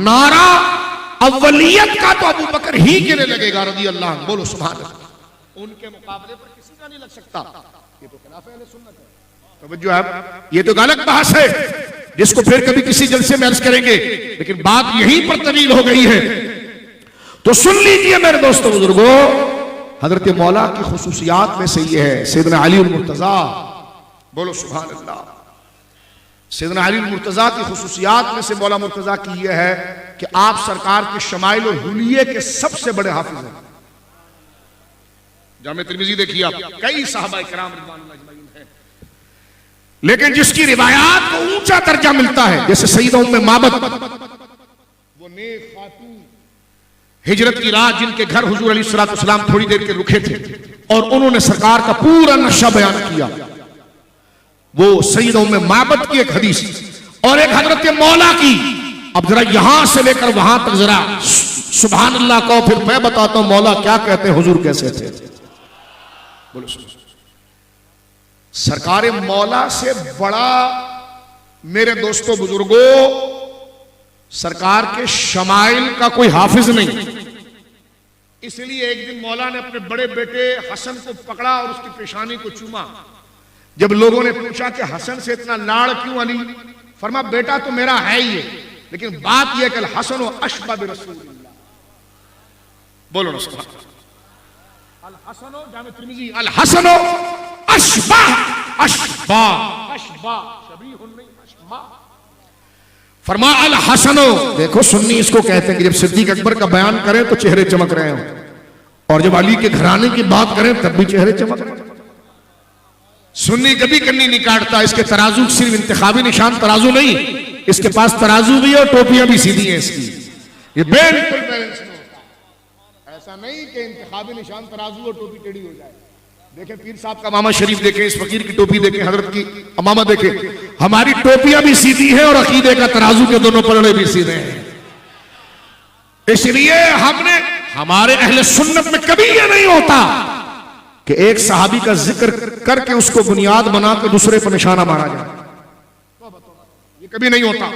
नारा अव्वलियत का तो अबू बकर ही के लिए लगेगा रज़ी अल्लाह। बोलो सुभान अल्लाह। उनके मुकाबले पर किसी का नहीं लग सकता। ये तो खिलाफ अहले सुन्नत है। तवज्जो है, ये तो गलत बहस है जिसको फिर कभी किसी जलसे में अर्ज करेंगे, लेकिन बात यहीं पर तवील हो गई है। तो सुन लीजिए मेरे दोस्तों बुजुर्गों, हजरत मौला की खुसूसियात में से ये है सैयदना अली मुर्तजा। बोलो सुभान अल्लाह। सैयदना अली मुर्तजा की खुसूसियात में से मौला मुर्तजा की यह है कि आप सरकार के शमाइल और हुलिये के सबसे बड़े हाफिज हैं। जामे तिर्मिज़ी देखिए आप, कई सहाबा किराम रिज़वानुल्लाह अजमईन हैं, लेकिन जिसकी रिवायात को ऊंचा दर्जा मिलता है, जैसे सईदा उम्मे माबद, वो नेक खातून हिजरत की रात जिनके घर हुजूर अलैहिस्सलातु वस्सलाम थोड़ी देर के रुके थे और उन्होंने सरकार का पूरा नक्शा बयान किया। वो सईदा उम्मे माबद की एक हदीस और एक हजरत मौला की। अब जरा यहां से लेकर वहां तक जरा सुभान अल्लाह को, फिर मैं बताता हूं मौला क्या कहते हैं, हुजूर कैसे थे। बोलो सरकार मौला से बड़ा मेरे दोस्तों बुजुर्गों सरकार के शमाइल का कोई हाफिज नहीं। इसलिए एक दिन मौला ने अपने बड़े बेटे हसन को पकड़ा और उसकी पेशानी को चूमा। जब लोगों ने पूछा कि हसन से इतना लाड़ क्यों अली, फरमा बेटा तो मेरा है ही है, लेकिन बात यह कि हसन अशबा बि रसूलिल्लाह, बोलो ना सुभान अल हसनो जामे तिर्मिज़ी अल हसनो अशबा अशबा अशबा शबीहुन नहीं अशबा। फरमा अल हसनो, देखो सुन्नी इसको कहते हैं कि जब सिद्दीक अकबर का बयान करें तो चेहरे चमक रहे हो, और जब अली के घराने की बात करें तब भी चेहरे चमक रहे हैं। सुन्नी कभी कन्नी नहीं काटता, इसके तराजू सिर्फ इंतखाबी निशान तराजू नहीं, इसके पास तराजू भी है और टोपियां भी सीधी हैं इसकी, ये बिल्कुल बैलेंस में होता है। ऐसा नहीं कि इंतखाबी निशान तराजू और टोपी टेढ़ी हो जाए। देखें पीर साहब का अमामा शरीफ देखें, इस फकीर की टोपी देखें, हजरत की अमामा देखें, हमारी टोपियां भी सीधी हैं और अकीदे का तराजू के दोनों पलड़े भी सीधे हैं। इसलिए हमने हमारे अहले सुन्नत में कभी यह नहीं होता कि एक सहाबी का जिक्र करके उसको बुनियाद बना के दूसरे पर निशाना मारा जाए, ये कभी नहीं होता।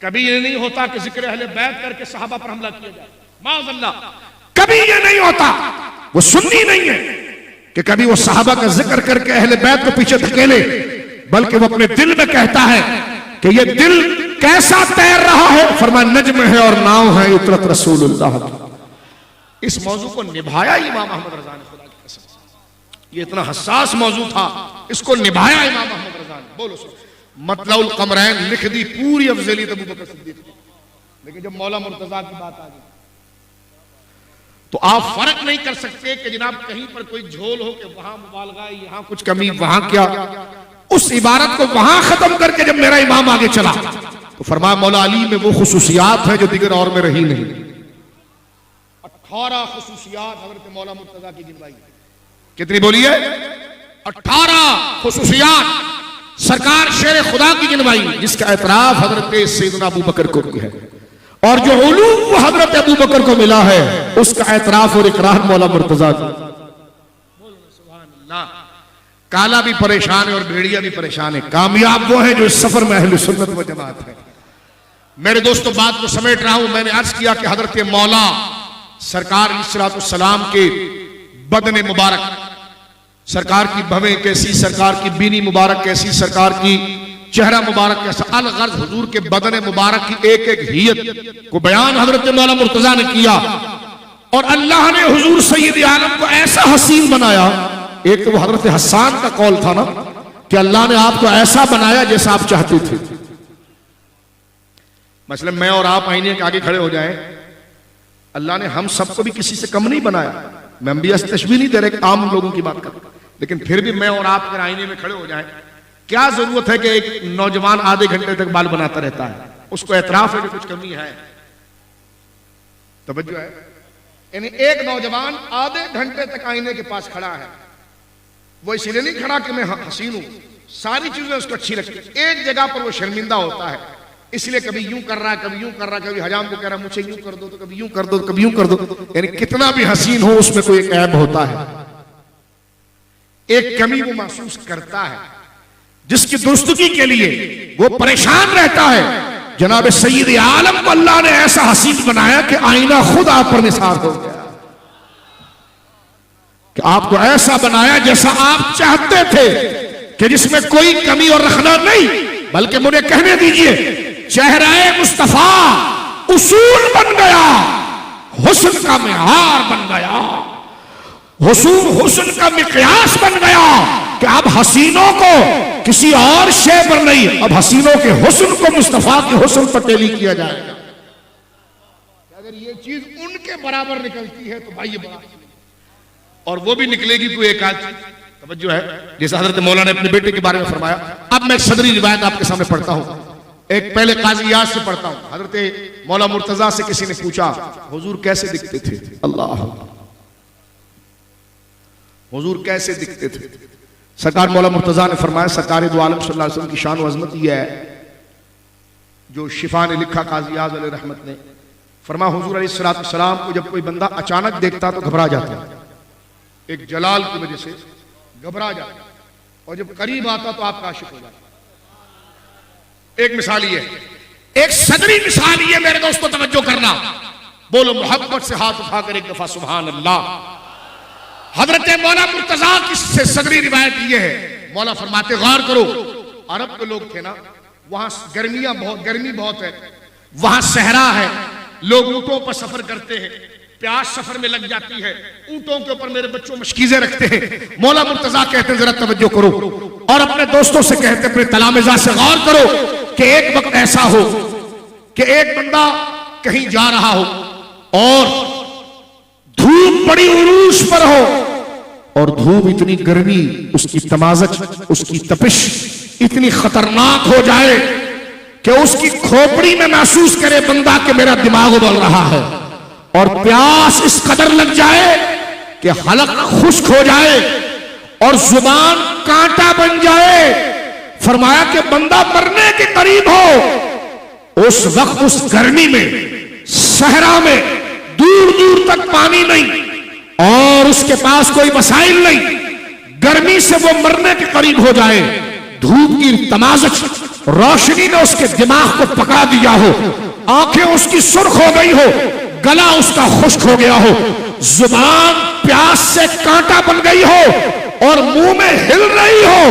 कभी ये नहीं होता कि जिक्र अहले बैत करके सहाबा पर हमला किया जाए, माअज़ल्लाह, कभी ये नहीं होता। वो सुन्नी नहीं है कि कभी वो सहाबा का जिक्र करके अहले बैत को पीछे धकेले, बल्कि वो अपने दिल में कहता है कि ये दिल कैसा तैर रहा है, फरमाया नज्म है और नाव है उतरत रसूलुल्लाह। इस मौजू को निभाया इमाम अहमद रज़ा ने, खुदा की कसम ये इतना हसास मौजू था, इसको निभाया इमाम अहमद रज़ा ने। बोलो सो मतलउल कमरैन लिख दी पूरी अफजलियत अबू बकर सिद्दीक की, लेकिन जब मौला मुर्तजा की बात आ गई तो आप फर्क नहीं कर सकते कि जनाब कहीं पर कोई झोल हो कि वहां मुबालगा, यहां कुछ कमी, वहां क्या, उस इबारत को वहां खत्म करके जब मेरा इमाम आगे चला तो फरमाया मौला अली में वो खुसूसियात है जो दिगर और में रही नहीं। 18 खुसूसियात हजरत मौला मुर्तजा की गिनवाई, कितनी बोलिए? 18 खुसूसियात सरकार शेर खुदा की गिनवाई, जिसका एतराफ हजरत सैयदना अबू बकर को भी है, और जो उलूम हजरत अबू बकर को मिला है उसका एतराफ और इकरार मौला मुर्तजा की। काला भी परेशान है और भेड़िया भी परेशान है। कामयाब वो है जो इस सफर में अहले सुन्नत व जमात है। मेरे दोस्तों बात को समेट रहा हूं। मैंने अर्ज किया कि हजरत मौला सरकार अलैहिस्सलाम के बदन मुबारक, सरकार की भवें कैसी, सरकार की बीनी मुबारक कैसी, सरकार की चेहरा मुबारक कैसा, अल गर्ज हुजूर के बदन मुबारक की एक एक हियत को बयान हजरत मौला मुर्तजा ने किया, और अल्लाह ने हुजूर सैयद आलम को ऐसा हसीन बनाया। एक तो वो हजरत हसन का कौल था ना कि अल्लाह ने आपको ऐसा बनाया जैसा आप चाहते थे। मतलब मैं और आप आईने के आगे खड़े हो जाएं, अल्लाह ने हम सबको भी किसी से कम नहीं बनाया। मैं अंबिया से तशबीह नहीं दे रहे, आम लोगों की बात कर, लेकिन फिर भी मैं और आप अगर आईने में खड़े हो जाएं, क्या जरूरत है कि एक नौजवान आधे घंटे तक बाल बनाता रहता है, उसको एतराफ है कि कुछ कमी है। तवज्जो है, यानी एक नौजवान आधे घंटे तक आईने के पास खड़ा है, वो इसलिए नहीं खड़ा कि मैं हसीन हूं, सारी चीजें उसको अच्छी लगती, एक जगह पर वो शर्मिंदा होता है, इसलिए कभी यूं कर रहा है, कभी यूं कर रहा है, कभी हजाम को कह रहा है मुझे यूं कर दो, तो कभी यूं कर दो, कभी यूं कर दो। यानी कितना भी हसीन हो उसमें कोई एक ऐब होता है, एक कमी वो महसूस करता है, जिसकी दुरुस्तगी के लिए वो परेशान रहता है। जनाब सैयद आलम को अल्लाह ने ऐसा हसीन बनाया कि आईना खुद आप पर निसार हो गया, कि आपको ऐसा बनाया जैसा आप चाहते थे, कि जिसमें कोई कमी और रखना नहीं, बल्कि मुझे कहने दीजिए चेहरा मुस्तफा उसूल बन गया, हुस्न का मियार बन गया, हुस्न का मिक़यास बन गया, कि अब हसीनों को किसी और शे पर नहीं, अब हसीनों के हुस्न को मुस्तफा के हुस्न पर टेली किया जाएगा। अगर ये चीज उनके बराबर निकलती है तो भाई ये बड़ा, और वो भी निकलेगी कोई एक आध। तवज्जो है, जैसे हजरत मौला ने अपने बेटे के बारे में फरमाया। अब मैं एक सदरी रिवायत आपके सामने पढ़ता हूं, एक पहले काजी याद से पढ़ता हूं। हजरत मौला मुर्तजा से किसी ने पूछा हुजूर कैसे दिखते थे, अल्लाह हुजूर कैसे दिखते थे? सरकार मौला मुर्तजा ने फरमाया, सरकार दो आलम सल्लल्लाहु अलैहि वसल्लम की शान व अज़मत यह है, जो शिफा ने लिखा काजी याद अलैहि रहमत ने, फरमाया हुजूर अलैहिस्सलातु वस्सलाम को जब कोई बंदा अचानक देखता तो घबरा जाता, एक जलाल की वजह से घबरा जाता, और जब करीब आता तो आपका आशिक हो जाता। एक मिसाल ये, एक सदरी मिसाल ये मेरे दोस्तों तवज्जो करना, बोलो मोहब्बत से हाथ उठाकर एक दफा सुभान अल्लाह। हजरत मौला मुर्तजा की से सदरी रिवायत ये है, मौला फरमाते गौर करो, अरब के लोग थे ना, वहां गर्मी बहुत है, वहां सहरा है, लोग ऊंटों पर सफर करते हैं, प्यास सफर में लग जाती है, ऊंटों के ऊपर मेरे बच्चों मशकीजें रखते हैं। मौला मुर्तजा कहते हैं जरा तवज्जो करो और अपने दोस्तों से कहते हैं अपने तलामिज़ा से गौर करो कि एक वक्त ऐसा हो कि एक बंदा कहीं जा रहा हो और धूप बड़ी उरूज पर हो और धूप इतनी गर्मी, उसकी तमाज़त, उसकी तपिश इतनी खतरनाक हो जाए कि उसकी खोपड़ी में महसूस करे बंदा कि मेरा दिमाग उबल रहा है, और प्यास इस कदर लग जाए कि हलक खुश्क हो जाए और जुबान कांटा बन जाए। फरमाया कि बंदा मरने के करीब हो, उस वक्त उस गर्मी में, सहरा में, दूर दूर तक पानी नहीं और उसके पास कोई वसाइल नहीं, गर्मी से वो मरने के करीब हो जाए, धूप की तमाज़त, रोशनी ने उसके दिमाग को पकड़ा दिया हो, आंखें उसकी सुर्ख हो गई हो, गला उसका खुश्क हो गया हो, जुबान प्यास से कांटा बन गई हो और मुंह में हिल रही हो।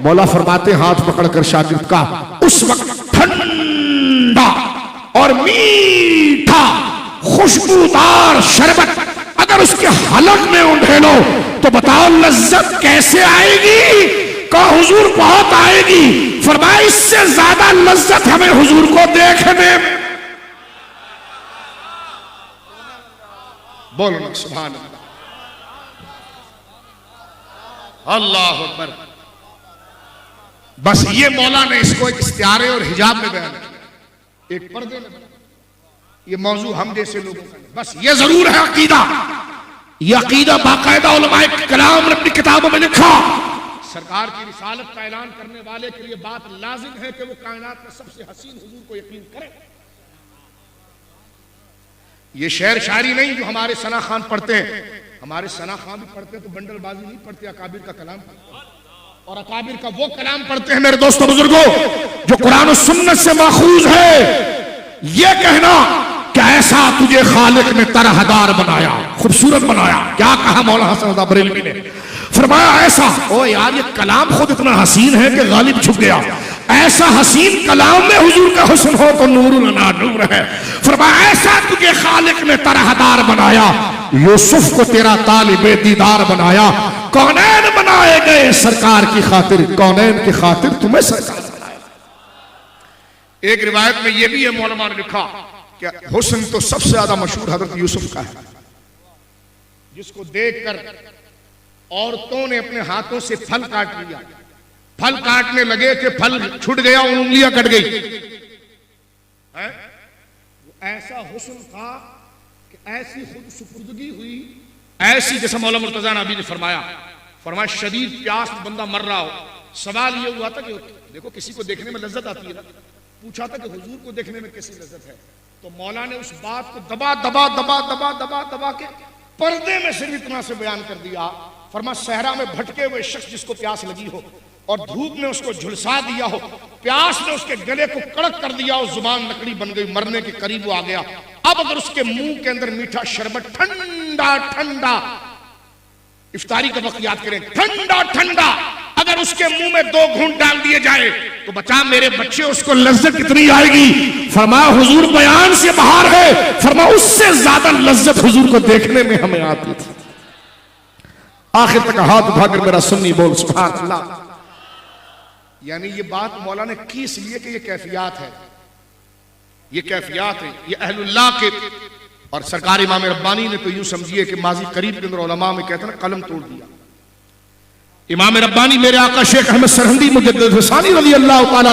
मौला फरमाते हाथ पकड़कर शागिर्द का, उस वक्त ठंडा और मीठा खुशबूदार शरबत अगर उसके हलक में उंडेलो तो बताओ लज्जत कैसे आएगी? का हुजूर बहुत आएगी। फरमाया इससे ज्यादा लज्जत हमें हुजूर को देखने। बोलो ना सुभान अल्लाह, अल्लाह अकबर। बस ये मौला ने इसको एक इस्तियारे और हिजाब में बयान किया, एक पर्दे में। ये मौजू हम जैसे लोगों का, बस ये जरूर है अकीदा, ये अकीदा बाकायदा उलमाए कलाम ने अपनी किताबों में लिखा। सरकार की रिसालत का ऐलान करने वाले के लिए बात लाजिम है कि वो कायनात में सबसे हसीन हुजूर को यकीन करे। ये शेर शायरी नहीं जो हमारे सना खान पढ़ते हैं, हमारे सना खान भी पढ़ते हैं तो बंडलबाजी नहीं पढ़ते, अकाबिर का कलाम पढ़ते हैं। और अकाबिर का वो कलाम पढ़ते हैं मेरे दोस्तों बुजुर्गों जो कुरान और सुन्नत से माखूज है। ये कहना कि ऐसा तुझे खालिक ने तरहदार बनाया, खूबसूरत बनाया। क्या कहा मौला हसन रज़ा बरेलवी ने? फरमाया ऐसा, ओ यार ये कलाम खुद इतना हसीन है कि गालिब झुक गया। ऐसा हसीन कलाम में हुजूर का हुस्न हो तो नूरुल अला नूर है। फरमाया ऐसा तुझे खालिक ने तरहदार बनाया, यूसुफ को तेरा तालिबे दीदार बनाया। कौनैन बनाए गए सरकार की खातिर, कौनैन की खातिर तुम्हें सरकार बनाया। एक रिवायत में यह भी है, मौलमा ने लिखा कि हुस्न तो सबसे ज्यादा मशहूर हजरत यूसुफ का है, जिसको देखकर औरतों ने अपने हाथों से फल काट लिया। फल काटने लगे थे, फल छूट गया, उंगलियां कट गई। ऐसा हुस्न था कि ऐसी खुद सुपुर्दगी हुई, ऐसी जैसा मौला मुर्तजा नबी ने फरमाया शदीद प्यास में बंदा मर रहा हो। सवाल ये हुआ था कि देखो किसी को देखने में लज्जत आती है ना, पूछा था कि हुजूर को देखने में कैसी लज्जत है, तो मौला ने उस बात को दबा दबा दबा दबा दबा दबा के पर्दे में सिर्फ इतना से बयान कर दिया। फरमा सहरा में भटके हुए शख्स जिसको प्यास लगी हो और धूप ने उसको झुलसा दिया हो, प्यास ने उसके गले को कड़क कर दिया और जुबान लकड़ी बन गई, मरने के करीब वो आ गया। अब अगर उसके मुंह के अंदर मीठा शरबत ठंडा ठंडा, इफ्तारी का वक्त याद करें, ठंडा ठंडा अगर उसके मुंह में 2 घूंट डाल दिए जाए तो बचा मेरे बच्चे उसको लज्जत कितनी आएगी। फरमाया हुजूर बयान से बाहर है, फरमाया उससे ज्यादा लज्जत हुजूर को देखने में हमें आती थी। आखिर तक हाथ उठाकर मेरा सुन्नी बोल सुभान अल्लाह। यानी ये बात मौला ने की इसलिए कि ये कैफियत है, ये कैफियत है, ये अहलुल्लाह के। और सरकार इमाम रब्बानी ने तो यूं समझिए कि माजी करीब के अंदर उलमा में कहते हैं ना कलम तोड़ दिया। इमाम रब्बानी मेरे आका शेख अहमद सरहंदी मुजद्दिद हुसैनी रज़ी अल्लाह तआला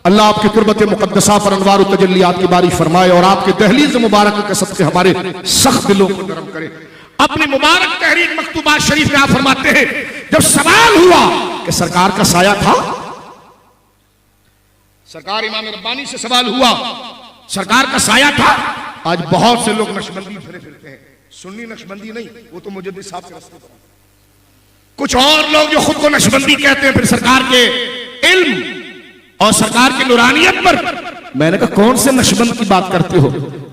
अल्लाह आपकी तुरबत मुक़द्दसा पर अनवार व तजल्लियात की बारिश फरमाए और आपके दहलीज मुबारक के सदक़े हमारे सख्त दिलों को नरम करे। अपनी मुबारक तहरीर मकतूबात शरीफ में आप फरमाते हैं, जब सवाल हुआ कि सरकार का साया था, सरकार इमाम रब्बानी से सवाल हुआ सरकार का साया था। आज बहुत से लोग नक्शबंदी फिरे फिरते हैं, सुन्नी नक्शबंदी नहीं, वो तो मुजद्दिद साहब के रास्ते पर। कुछ और लोग जो खुद को नक्शबंदी कहते हैं, फिर सरकार के इल्म और सरकार की नूरानियत पर मैंने कहा कौन से नक्शबंद की बात करते हो?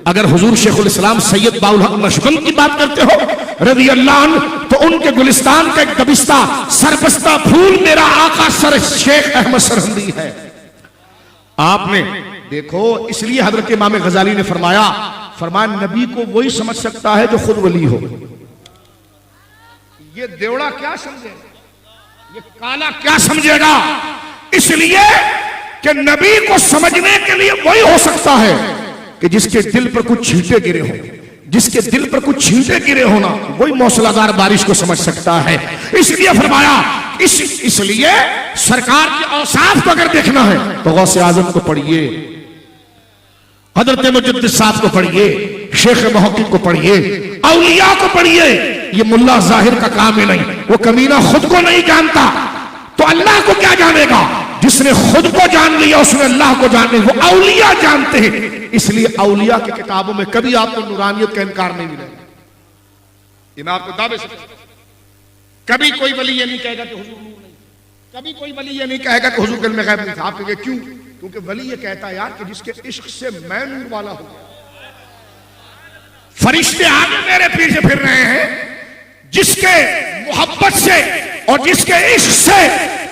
अगर हुजूर शेखुल इस्लाम सैयद बाउल हक नक्शबंद की बात करते हो रज़ी अल्लाह अन्हु, तो उनके गुलिस्तान का एक दबिस्ता सरबस्ता फूल मेरा आका सर शेख अहमद सरहंदी है। आपने देखो, इसलिए हजरत इमाम गजाली ने फरमाया नबी को वही समझ सकता है जो खुद वली हो। ये देवड़ा क्या समझेगा, ये काला क्या समझेगा? इसलिए कि नबी को समझने के लिए वही हो सकता है कि जिसके दिल पर कुछ छींटे गिरे हो, जिसके दिल पर कुछ छींटे गिरे हो ना, वही मौसलाधार बारिश को समझ सकता है। इसलिए फरमाया इसलिए सरकार के औसाफ को अगर देखना है तो गौसे आजम को पढ़िए, हजरत मुजद्दिद साहब को पढ़िए, शेख मुहक्किक को पढ़िए, औलिया को पढ़िए। ये मुल्ला जाहिर का काम ही नहीं, वो कमीना खुद को नहीं जानता तो अल्लाह को क्या जानेगा? जिसने खुद को जान लिया उसने अल्लाह को जान लिया। वो औलिया जानते हैं, इसलिए औलिया की किताबों में कभी आपको नूरानियत का इनकार नहीं मिलेगा। ये मैं आपको दावे से, कभी कोई वली ये नहीं कहेगा कि हुजूर नूर नहीं, कभी कोई वली ये नहीं कहेगा कि हुजूर के इल्म गैब नहीं था। आप कहेंगे क्यों? क्योंकि वली ये कहता है यार कि जिसके इश्क से मैं नूर वाला हूं, फरिश्ते आगे मेरे पीछे फिर रहे हैं, जिसके मोहब्बत से और जिसके इश्क से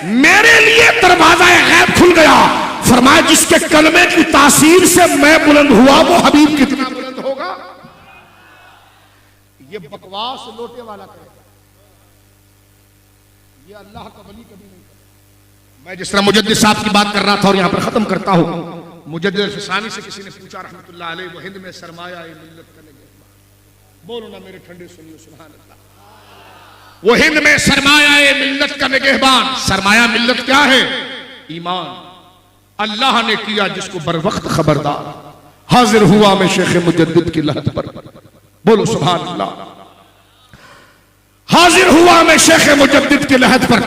मेरे लिए दरवाजा गैब खुल गया। फरमाया जिसके कलमे की तासीर से मैं बुलंद हुआ वो हबीब कितना बुलंद होगा। ये बकवास लोटे वाला करेगा, ये अल्लाह का वली कभी नहीं करेगा। मैं जिस तरह मुजद्दिद साहब की बात कर रहा था और यहां पर खत्म करता हूं, मुजद्दिद फिसानी से किसी ने पूछा रहमतुल्लाह अलैह, वो हिंद में सरमाया मिल्लत का निगहबान, बोलो ना मेरे ठंडे सुनियो सुभान अल्लाह। वो हिंद में सरमाया मिल्लत का निगहबान, सरमाया मिल्लत क्या है? ईमान। अल्लाह ने किया जिसको बर वक्त खबरदार, हाजिर हुआ मैं शेख मुजद्दिद की लहद पर, बोलो सुभान अल्लाह। हाजिर हुआ मैं शेख मुजद्दिद की लहद पर,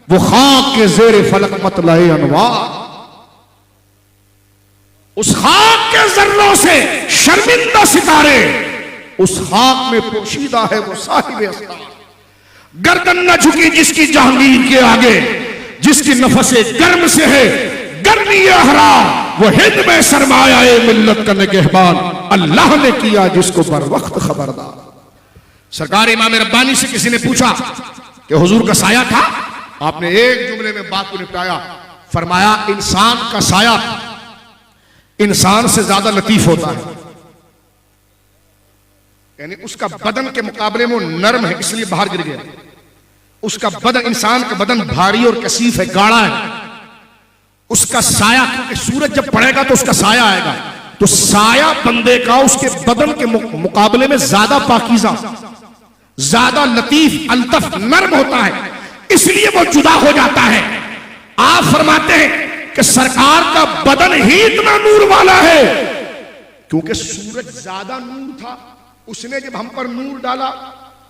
वो खाक के जेर फलक मतलाए अनवार, उस खाक के जर्रों से शर्मिंदा सितारे, उस खाक में पोशीदा है वो साहिब अस्तार। गर्दन न झुकी जिसकी जहांगीर के आगे, जिसकी नफसे गर्म से है गर्मी अहरा, वो हिंद में सरमाया मिल्लत का निगहबान, अल्लाह ने किया जिसको बर वक्त खबरदार। सरकार इमाम रब्बानी से किसी ने पूछा कि हुजूर का साया था? आपने एक जुमले में बात को निपटाया, फरमाया इंसान का साया इंसान से ज्यादा लतीफ होता है, यानी उसका बदन के मुकाबले में नरम है इसलिए बाहर गिर गया। उसका बदन, इंसान का बदन भारी और कसीफ है, गाढ़ा है। उसका साया, क्योंकि सूरज जब पड़ेगा तो उसका साया आएगा, तो साया बंदे का उसके बदन के मुकाबले में ज्यादा पाकीज़ा, ज्यादा लतीफ, अल्तफ, नर्म होता है, इसलिए वो जुदा हो जाता है। आप फरमाते हैं कि सरकार का बदन ही इतना नूर वाला है क्योंकि सूरज ज्यादा नूर था, उसने जब हम पर नूर डाला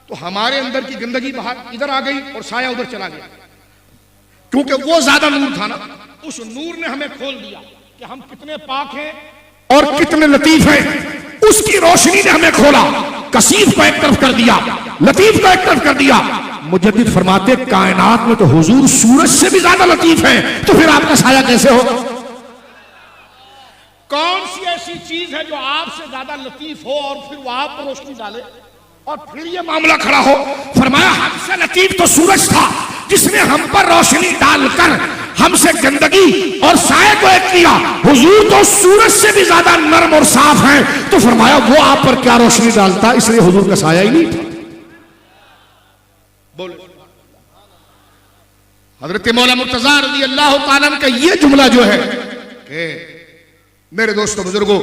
तो हमारे अंदर की गंदगी बाहर इधर आ गई और साया उधर चला गया, क्योंकि वो ज्यादा नूर था ना। उस नूर ने हमें खोल दिया कि हम कितने पाक हैं और कितने लतीफ हैं। उसकी रोशनी ने हमें खोला, कसीफ को एक तरफ कर दिया, लतीफ को एक तरफ कर दिया। मुजद्दिद फरमाते कायनात में तो हुजूर सूरज से भी ज्यादा लतीफ हैं, तो फिर आपका साया कैसे होगा? कौन सी ऐसी चीज है जो आपसे ज्यादा लतीफ हो और फिर वो आप पर रोशनी डाले और फिर ये मामला खड़ा हो? फरमाया हमसे लतीफ तो सूरज था जिसने हम पर रोशनी डालकर हमसे गंदगी और साये को एक किया। हुजूर तो सूरज से भी ज्यादा नरम और साफ हैं, तो फरमाया वो आप पर क्या रोशनी डालता, इसलिए हुजूर का साया ही नहीं था। बोले हजरत मौला मुर्तजा रज़ी अल्लाह तआला अन्हु का ये जुमला जो है कि मेरे दोस्तों बुजुर्गों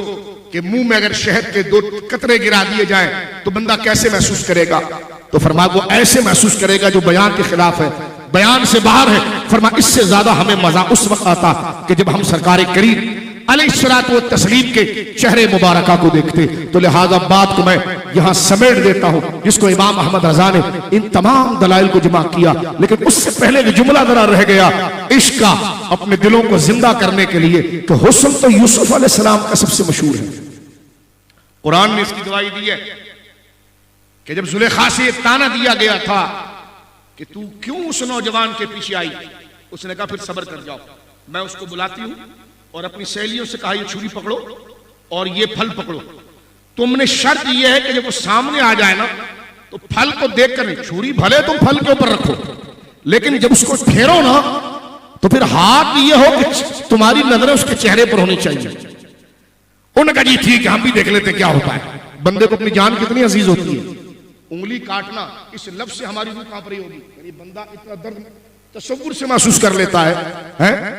के मुंह में अगर शहद के 2 कतरे गिरा दिए जाएं तो बंदा कैसे महसूस करेगा? तो फरमाया वो ऐसे महसूस करेगा जो बयान के खिलाफ है, बयान से बाहर है। फरमाया इससे ज्यादा हमें मजा उस वक्त आता कि जब हम सरकार करीम अलैहिस्सलातु व तस्लीम के चेहरे मुबारका को देखते। तो लिहाजा बात को मैं यहां समेट देता हूं, जिसको इमाम अहमद रजा ने इन तमाम दलाइल को जमा किया, लेकिन उससे पहले भी जुमला जरा रह गया इश्क का, अपने दिलों को जिंदा करने के लिए। तो हुस्न तो यूसुफ अलैहिस्सलाम का सबसे मशहूर है, कुरान ने इसकी गवाही दी है कि जब जुलेखा से ताना दिया गया था कि तू क्यों उस नौजवान के पीछे आई, उसने कहा फिर सब्र कर जाओ, मैं उसको बुलाती हूं और अपनी सहेलियों से कहा ये छुरी पकड़ो और ये फल पकड़ो, तुमने शर्त यह है कि जब वो सामने आ जाए ना तो फल को देख कर नहीं, छुरी भले तुम फल के ऊपर रखो लेकिन जब उसको फेरो ना तो फिर हाथ ये हो कि तुम्हारी नजरें उसके चेहरे पर होनी चाहिए। उन्होंने कहा जी ठीक है, हम भी देख लेते क्या होता है। बंदे को अपनी जान कितनी अजीज होती है। उंगली काटना, इस लफ्ज से हमारी रूह कांप रही होगी, यानी बंदा इतना दर्द तसव्वुर से महसूस कर लेता है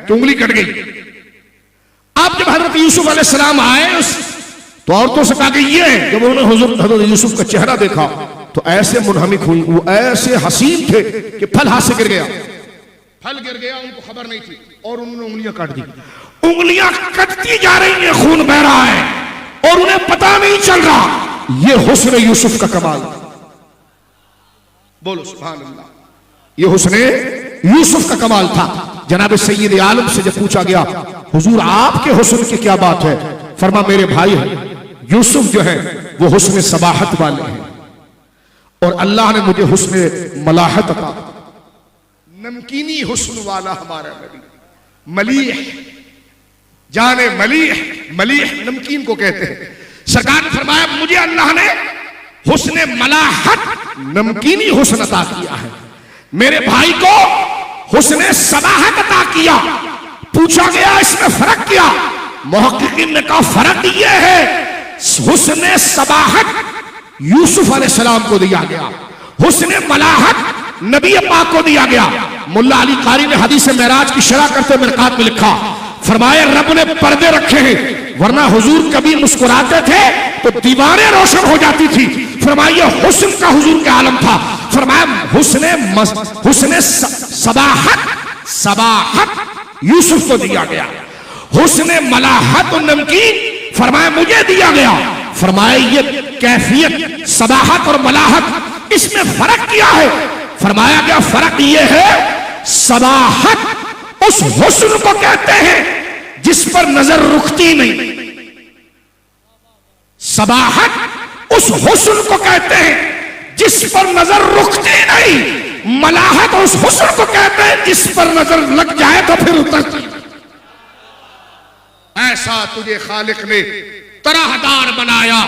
कि उंगली कट गई। अब जब हजरत यूसुफ अलैहिस्सलाम आए तो औरतों से कहा कि ये, जब उन्होंने हजरत यूसुफ का चेहरा देखा तो ऐसे मुनहमिक हुई, वो ऐसे हसीन थे कि फल हाथ से गिर गया, फल गिर गया, उनको खबर नहीं थी और उन्होंने उंगलियां काट दी। उंगलियां कटती जा रही हैं, खून बह रहा है और उन्हें पता नहीं चल रहा। ये हुस्न यूसुफ का कमाल, बोलो सुभान अल्लाह, ये हुस्न यूसुफ का कमाल था। जनाब सैयद आलम से जब पूछा गया हुजूर आपके हुस्न की क्या बात है, फरमा मेरे भाई यूसुफ जो है वो हुस्न सबाहत वाले हैं और अल्लाह ने मुझे हुस्न मलाहत अता, नमकीनी हुस्न वाला हमारा नबी। मलीह, जाने मलीह, मलीह नमकीन को कहते हैं। सरकार ने फरमाया मुझे अल्लाह ने हुस्न मलाहत, नमकीनी हुस्न अता किया है, मेरे भाई को हुस्न सबाहत अता किया। पूछा गया इसमें फर्क क्या, मुहक्किकीन ने कहा फर्क यह है हुस्न सबाहत यूसुफ अलैहिस्सलाम को दिया गया, हुस्न मलाहत नबी पाक को दिया गया। मुल्ला अली कारी ने हदीस मेराज की शरह करते मिरकात में लिखा, फरमाया रब ने पर्दे रखे हैं, वरना हुजूर कभी मुस्कुराते थे तो दीवारें रोशन हो जाती थी। फरमाया हुस्न का हुजूर का आलम था। फरमाया हुस्न सबाहत, सबाहत यूसुफ को दिया गया, हुस्न मलाहत और नमकीन फरमाया मुझे दिया गया। फरमाया ये कैफियत सबाहत और मलाहत, इसमें फर्क क्या है? फरमाया गया फर्क ये है सबाहत उस हुस्न को कहते हैं जिस पर नजर रुकती नहीं, सबाहत उस हुस्न को कहते हैं जिस पर नजर रुकती नहीं, मलाहत उस हुस्न को कहते हैं जिस पर नजर लग जाए तो फिर उतरती। ऐसा तुझे खालिक ने तरहदार बनाया,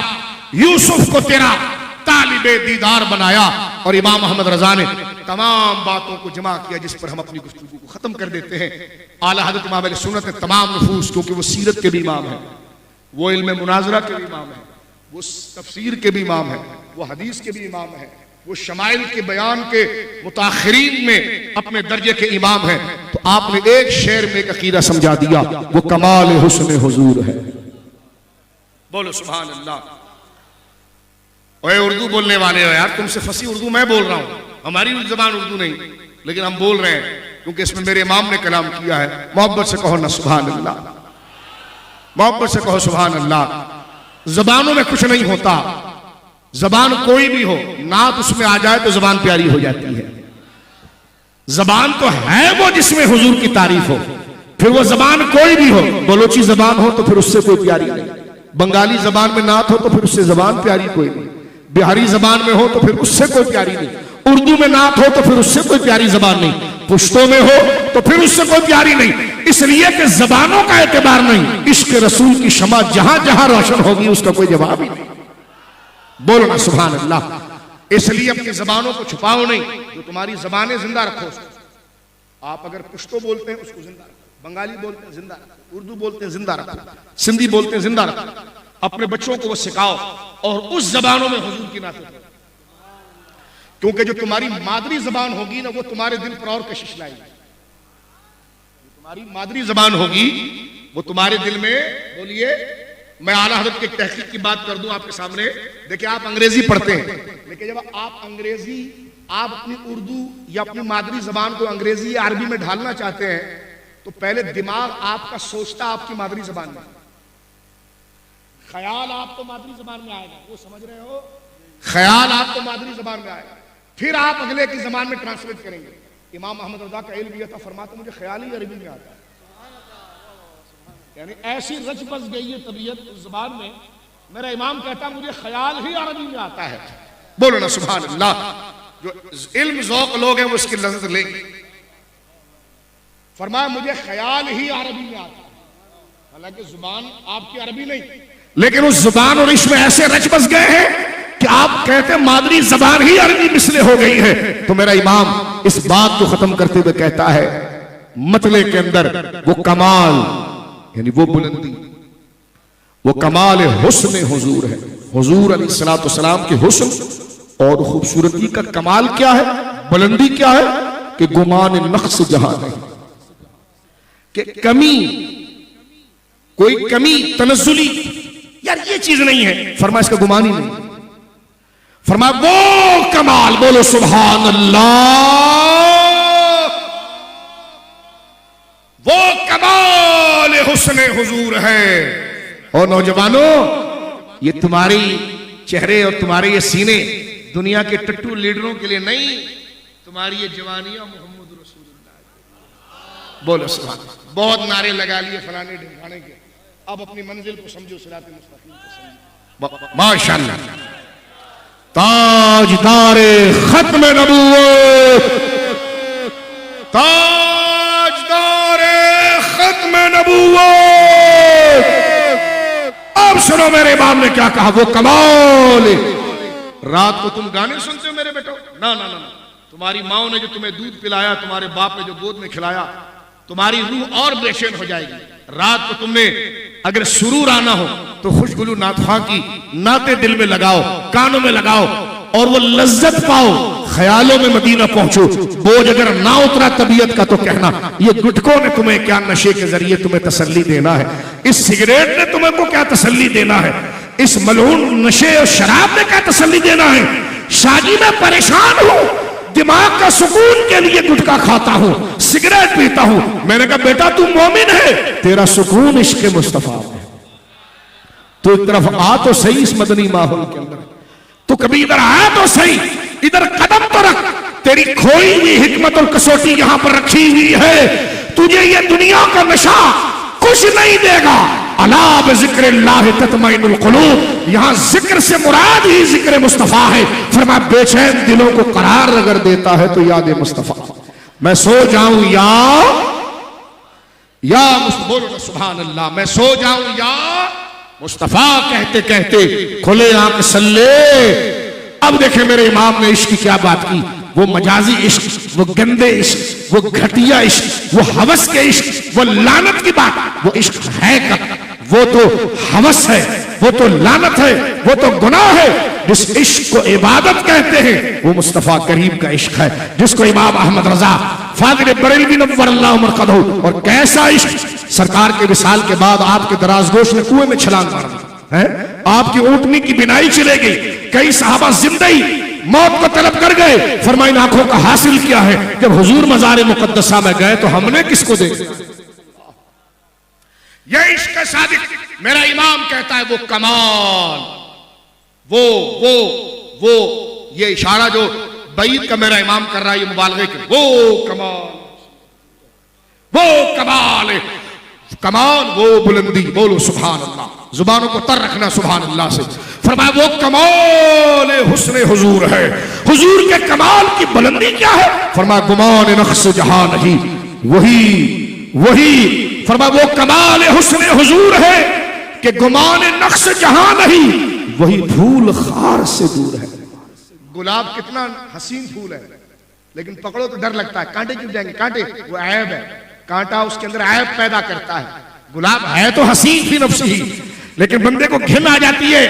यूसुफ को तेरा तालिबे दीदार बनाया। और इमाम अहमद रजा ने तमाम बातों को जमा किया जिस पर हम अपनी गुफ्तगू को खत्म कर देते हैं। आला हज़रत इमाम अहले सुन्नत ने तमाम नफूस, क्योंकि वो सीरत के भी इमाम है, वो इल्म मुनाजरा के भी इमाम है, वो तफसीर के भी इमाम है, वो हदीस के भी इमाम है, वो शमाइल के बयान के मुताखिरीन में अपने दर्जे के इमाम है। तो आपने एक शेर में एक अकीदा समझा दिया, वो कमाल हुस्न हुजूर है। बोलो सुभान अल्लाह। ओए उर्दू बोलने वाले हो यार, तुमसे फसी उर्दू मैं बोल रहा हूं, हमारी जबान उर्दू नहीं, लेकिन हम बोल रहे हैं क्योंकि इसमें मेरे इमाम ने कलाम किया है। मोहब्बत से कहो ना सुभान अल्लाह, मोहब्बत से कहो सुभान अल्लाह। जबानों में कुछ नहीं होता, जबान कोई भी हो, नात उसमें आ जाए तो जबान प्यारी हो जाती है। जबान तो है वो जिसमें हुजूर की तारीफ हो, फिर वो जबान कोई भी हो, बलोची जबान हो तो फिर उससे कोई प्यारी नहीं, बंगाली जबान में नात हो तो फिर उससे जबान प्यारी कोई नहीं, बिहारी जबान में हो तो फिर उससे कोई प्यारी नहीं, उर्दू में नात हो तो फिर उससे कोई प्यारी जबान नहीं, पुश्तो में हो तो फिर उससे कोई प्यारी नहीं। इसलिए कि जबानों का एतबार नहीं, इश्क रसूल की शमा जहां जहां रोशन होगी उसका कोई जवाब ही नहीं। बोलो ना सुभान अल्लाह। इसलिए अपनी जबानों को छुपाओ नहीं, जो तुम्हारी जबानें जिंदा रखो उसको। आप अगर पुश्तो बोलते हैं उसको जिंदा रखो, बंगाली बोलते हैं जिंदा रखो, उर्दू बोलते हैं जिंदा रखो, सिंधी बोलते हैं जिंदा रखो। अपने बच्चों को वो सिखाओ और उस जबानों में हुजूर की नात करो, क्योंकि जो तुम्हारी मादरी जबान होगी ना वो तुम्हारे दिल पर और कशिश लाएगी। तुम्हारी मादरी जबान होगी वो तुम्हारे दिल में, बोलिए, मैं आला हज़रत की तहकीक की बात कर दूं आपके सामने। देखिए आप अंग्रेजी पढ़ते हैं, लेकिन जब आप अंग्रेजी, आप अपनी उर्दू या अपनी मादरी जबान को अंग्रेजी या अरबी में ढालना चाहते हैं तो पहले दिमाग आपका सोचता आपकी मादरी जबान में, ख्याल आपको मादरी जबान में आएगा, वो समझ रहे हो, ख्याल आपको मादरी जबान में आएगा, फिर आप अगले की जबान में ट्रांसलेट करेंगे। इमाम अहमद रजा का इल्म यह था, फरमाते मुझे ख्याल ही अरबी में आता है, यानी ऐसी रच बस गई है तबीयत उस जबान में, मेरा इमाम कहता मुझे ख्याल ही अरबी में आता है। बोलो ना सुभान अल्लाह। जो इल्म ज़ौक़ लोग हैं वो इसकी लज़्ज़त लेंगे। फरमाया मुझे ख्याल ही अरबी में आता है, हालांकि जुबान आपकी अरबी नहीं, लेकिन उस जुबान और इसमें ऐसे रच बस गए हैं कि आप कहते हैं मादरी जबान ही अरबी मिसले हो गई है। तो मेरा इमाम इस बात को खत्म करते हुए कहता है मतले के अंदर वो कमाल यानी वो बुलंदी, वो कमाल हुस्न हुजूर है। हुजूर अलैहिस्सलाम के हुस्न और खूबसूरती का कमाल क्या है, बुलंदी क्या है कि गुमान नक्स जहां नहीं, कि कमी, कोई कमी तनज़ुली यार ये चीज नहीं है। फरमा इसका गुमान ही नहीं। फरमा वो कमाल, बोलो सुभान अल्लाह, वो कमाल हुस्न हुजूर है। और नौजवानों, ये तुम्हारी चेहरे और तुम्हारे ये सीने दुनिया के टट्टू लीडरों के लिए नहीं, तुम्हारी ये जवानियां मोहम्मद रसूलुल्लाह। बोलो सुभान। बहुत नारे लगा लिए फलाने ढिमकाने के, अब अपनी मंजिल को समझो, सिराते मुस्तकीम को समझो। माशाअल्लाह, ताजदारे खत्म नबूवत, ताजदारे खत्म नबूवत। अब सुनो मेरे इमाम ने क्या कहा, वो कमाल। रात को तुम गाने सुनते हो मेरे बेटो? ना ना ना, तुम्हारी माओ ने जो तुम्हें दूध पिलाया, तुम्हारे बाप ने जो गोद में खिलाया, तुम्हारी रूह और बेचैन हो जाएगी। रात को तुमने अगर सुरूर आना हो तो खुशगुलू नातखा की नाते दिल में लगाओ, कानों में लगाओ और वो लज्जत पाओ, ख्यालों में मदीना पहुंचो। बोझ अगर ना उतरा तबीयत का तो कहना ये गुटकों ने तुम्हें क्या नशे के जरिए तुम्हें तसल्ली देना है, इस सिगरेट ने तुम्हें को क्या तसल्ली देना है, इस मलून नशे और शराब ने क्या तसल्ली देना है। शादी में परेशान हूं, दिमाग का सुकून के लिए गुटखा खाता हूं, सिगरेट पीता हूं। मैंने कहा बेटा तू मोमिन है, तेरा सुकून इश्क मुस्तफा है। तो एक तरफ आ तो सही इस मदनी माहौल के अंदर, तो कभी इधर आया तो सही, इधर कदम तो रख। तेरी खोई हुई हिकमत और कसौटी यहां पर रखी हुई है। तुझे ये दुनिया का नशा कुछ नहीं देगा। अला बिज़िक्रिल्लाह तत्मइनुल कुलूब, यहां जिक्र से मुराद ही जिक्र मुस्तफा है। फरमा बेचैन दिलों को करार अगर देता है तो याद मुस्तफा। मैं सो जाऊं या बोलो सुभान अल्लाह, मैं सो जाऊं या मुस्तफा कहते कहते खुले आंख सल्ले। अब देखे मेरे इमाम ने इश्क की क्या बात की, वो मजाजी इश्क, वो गंदे इश्क, वो घटिया इश्क, वो हवस के इश्क, वो लानत की बात। वो इश्क है कब? वो तो हवस है, वो तो लानत है, वो तो गुनाह है। जिस इश्क को इबादत कहते हैं वो मुस्तफा करीम का इश्क है, जिसको इमाम अहमद रजा फादिल बरेलवी नव्वरल्लाहु मरकदहू। और कैसा इश्क, सरकार के विसाल के बाद आपके दराजगोश ने कुएं में छलांग मार दी है, आपकी ऊँटनी की बिनाई चले गई, कई सहाबा जिंदा ही मौत को तलब कर गए। फरमाइन आंखों का हासिल किया है, जब हुजूर मज़ार मुक़द्दसा में गए तो हमने किसको देखा। ये इश्क सादिक, मेरा इमाम कहता है वो कमाल, वो ये इशारा जो बैत का मेरा इमाम कर रहा है, ये मुबालगे के, वो कमाल है, कमाल, वो बुलंदी। बोलो सुभान अल्लाह, जुबानों को तर रखना सुभान अल्लाह से। फरमाया वो कमाल हुस्न हुजूर है। हुजूर के कमाल की बुलंदी क्या है? फरमाया गुमान नक्श जहां नहीं, वही फरमाया वो कमाल हुस्न हुजूर है कि गुमान नक्श जहां नहीं, वही फूल खार से दूर है। गुलाब कितना हसीन फूल है, लेकिन पकड़ो तो डर लगता है, कांटे चुभ जाएंगे। कांटे वो ऐब है, कांटा उसके अंदर ऐब पैदा करता है। गुलाब है तो हसीन फी नफ्सिही, लेकिन बंदे को घिन आ जाती है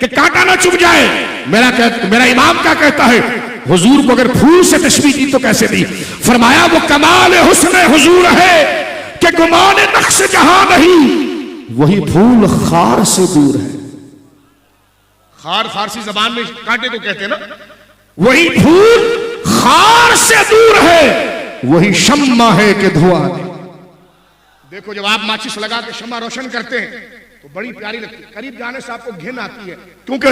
कि कांटा ना चुभ जाए। मेरा इमाम क्या कहता है, हुजूर को अगर फूल से तशबीह दी तो कैसे दी। फरमाया वो कमाल हुस्न हुजूर है कि गुमान नक्श जहां नहीं, वही फूल खार से दूर है। खार फारसी जबान में कांटे को कहते हैं ना। वही फूल खार से दूर है, वही शम्मा है कि धुआं है। देखो जब आप माचिस लगा के शम्मा रोशन करते हैं तो बड़ी प्यारी लगती है, करीब जाने से आपको घिन आती है, क्योंकि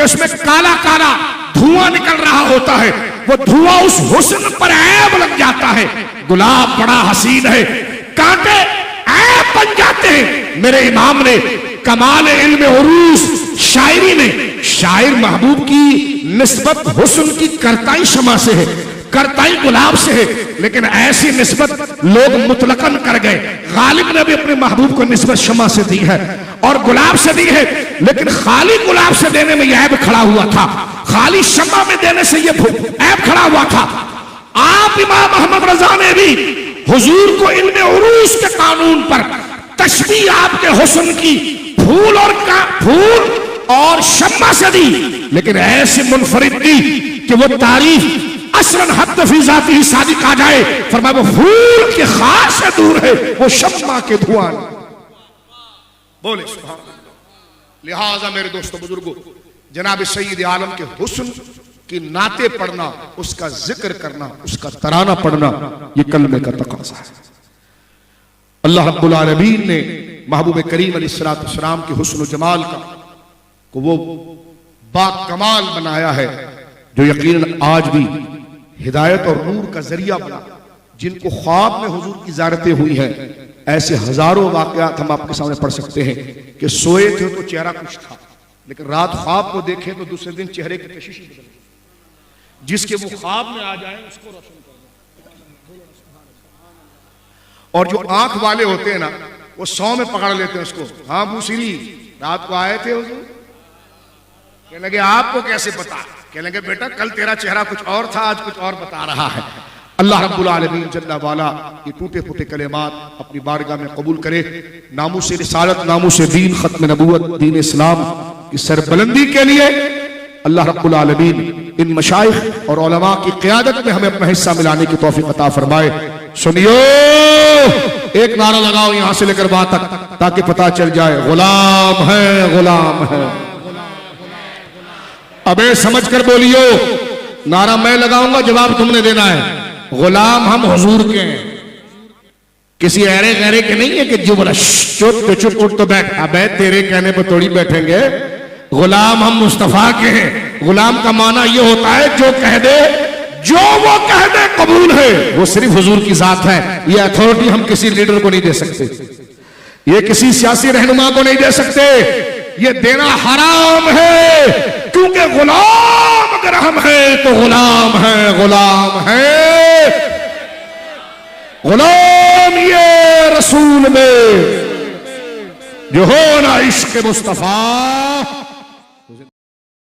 उसमें काला काला धुआं निकल रहा होता है। वो धुआं उस हुस्न पर ऐब लग जाता है। गुलाब बड़ा हसीन है, कांटे ऐब बन जाते हैं। मेरे इमाम ने कमाल इल्म उरूस शायरी में, शायर महबूब की निस्बत हुस्न की करताई शमा से है। करता ही गुलाब से है, लेकिन ऐसी निस्बत लोग मुतलकन कर गए। गालिब ने भी अपने महबूब को निस्बत शमा से दी है और गुलाब से दी है, लेकिन खाली गुलाब से देने में यह ऐब खड़ा हुआ था, खाली शमा में देने से यह ऐब खड़ा हुआ था। आप इमाम अहमद रजा ने भी हुजूर को इल्मे उरूस के कानून पर तशबीह आपके हुस्न की फूल और शम्मा से दी, लेकिन ऐसे मुनफरिद दी कि वो तारीफ असरन हद फी जाती ही सादिक आ जाए। फरमाया वो फूल के खास से दूर है, वो शम्मा के धुआं। बोले सुभान अल्लाह। लिहाजा मेरे दोस्तों बुजुर्गों, जनाब सईद आलम के हुस्न की नाते पढ़ना, उसका जिक्र करना, उसका तराना पढ़ना, ये कलमे का तकाज़ा है। अल्लाह रब्बुल आलमीन ने महबूब करीम अलैहिस्सलाम के हुस्न व जमाल को वो बाकमाल बनाया है, जो यकीनन आज भी हिदायत और नूर का जरिया बना। जिनको ख्वाब में हुजूर की ज़ियारतें हुई हैं, ऐसे हजारों वाक़यात हम आपके सामने पढ़ सकते हैं कि सोए थे तो चेहरा कुछ था, लेकिन रात ख्वाब को देखे तो दूसरे दिन चेहरे की कशिश बदल गई। जिसके वो ख्वाब में आ जाए उसको रोशन कर दो। और जो आंख वाले होते हैं ना, वो 100 में पकड़ लेते हैं उसको। हाँ बूसीरी, रात को आए थे हुजूर? कहने लगे आपको कैसे पता? कहने लगे बेटा कल तेरा चेहरा कुछ और था, आज कुछ और बता रहा है। अल्लाह रब्बुल आलमीन जल्ला वाला ये टूटे फूटे कलेमात अपनी बारगाह में कबूल करे। नामूस रिसालत, नामूस दीन, खत्म नबूवत, दीन इस्लाम की सरबुलंदी के लिए अल्लाह रब्बुल आलमीन इन मशाइख और उलमा की क़ियादत में हमें अपना हिस्सा मिलाने की तौफीक अता फरमाए। सुनियो, एक नारा लगाओ यहां से लेकर वहां तक, ताकि पता चल जाए गुलाम है, गुलाम है। अबे समझ कर बोलियो, नारा मैं लगाऊंगा, जवाब तुमने देना है। गुलाम हम हुजूर के हैं, किसी ऐरे गैरे के नहीं है कि जो बोला चुप तो चुप, उठ तो बैठ। अबे तेरे कहने पर थोड़ी बैठेंगे। गुलाम हम मुस्तफा के हैं। गुलाम का माना यह होता है जो कह दे, जो वो कह दे कबूल है, वो सिर्फ हुजूर की जात है। ये अथॉरिटी हम किसी लीडर को नहीं दे सकते, ये किसी सियासी रहनुमा को नहीं दे सकते, ये देना हराम है। क्योंकि गुलाम अगर हम हैं तो गुलाम है, गुलाम है, गुलाम ये रसूल में जो हो ना इश्क मुस्तफा।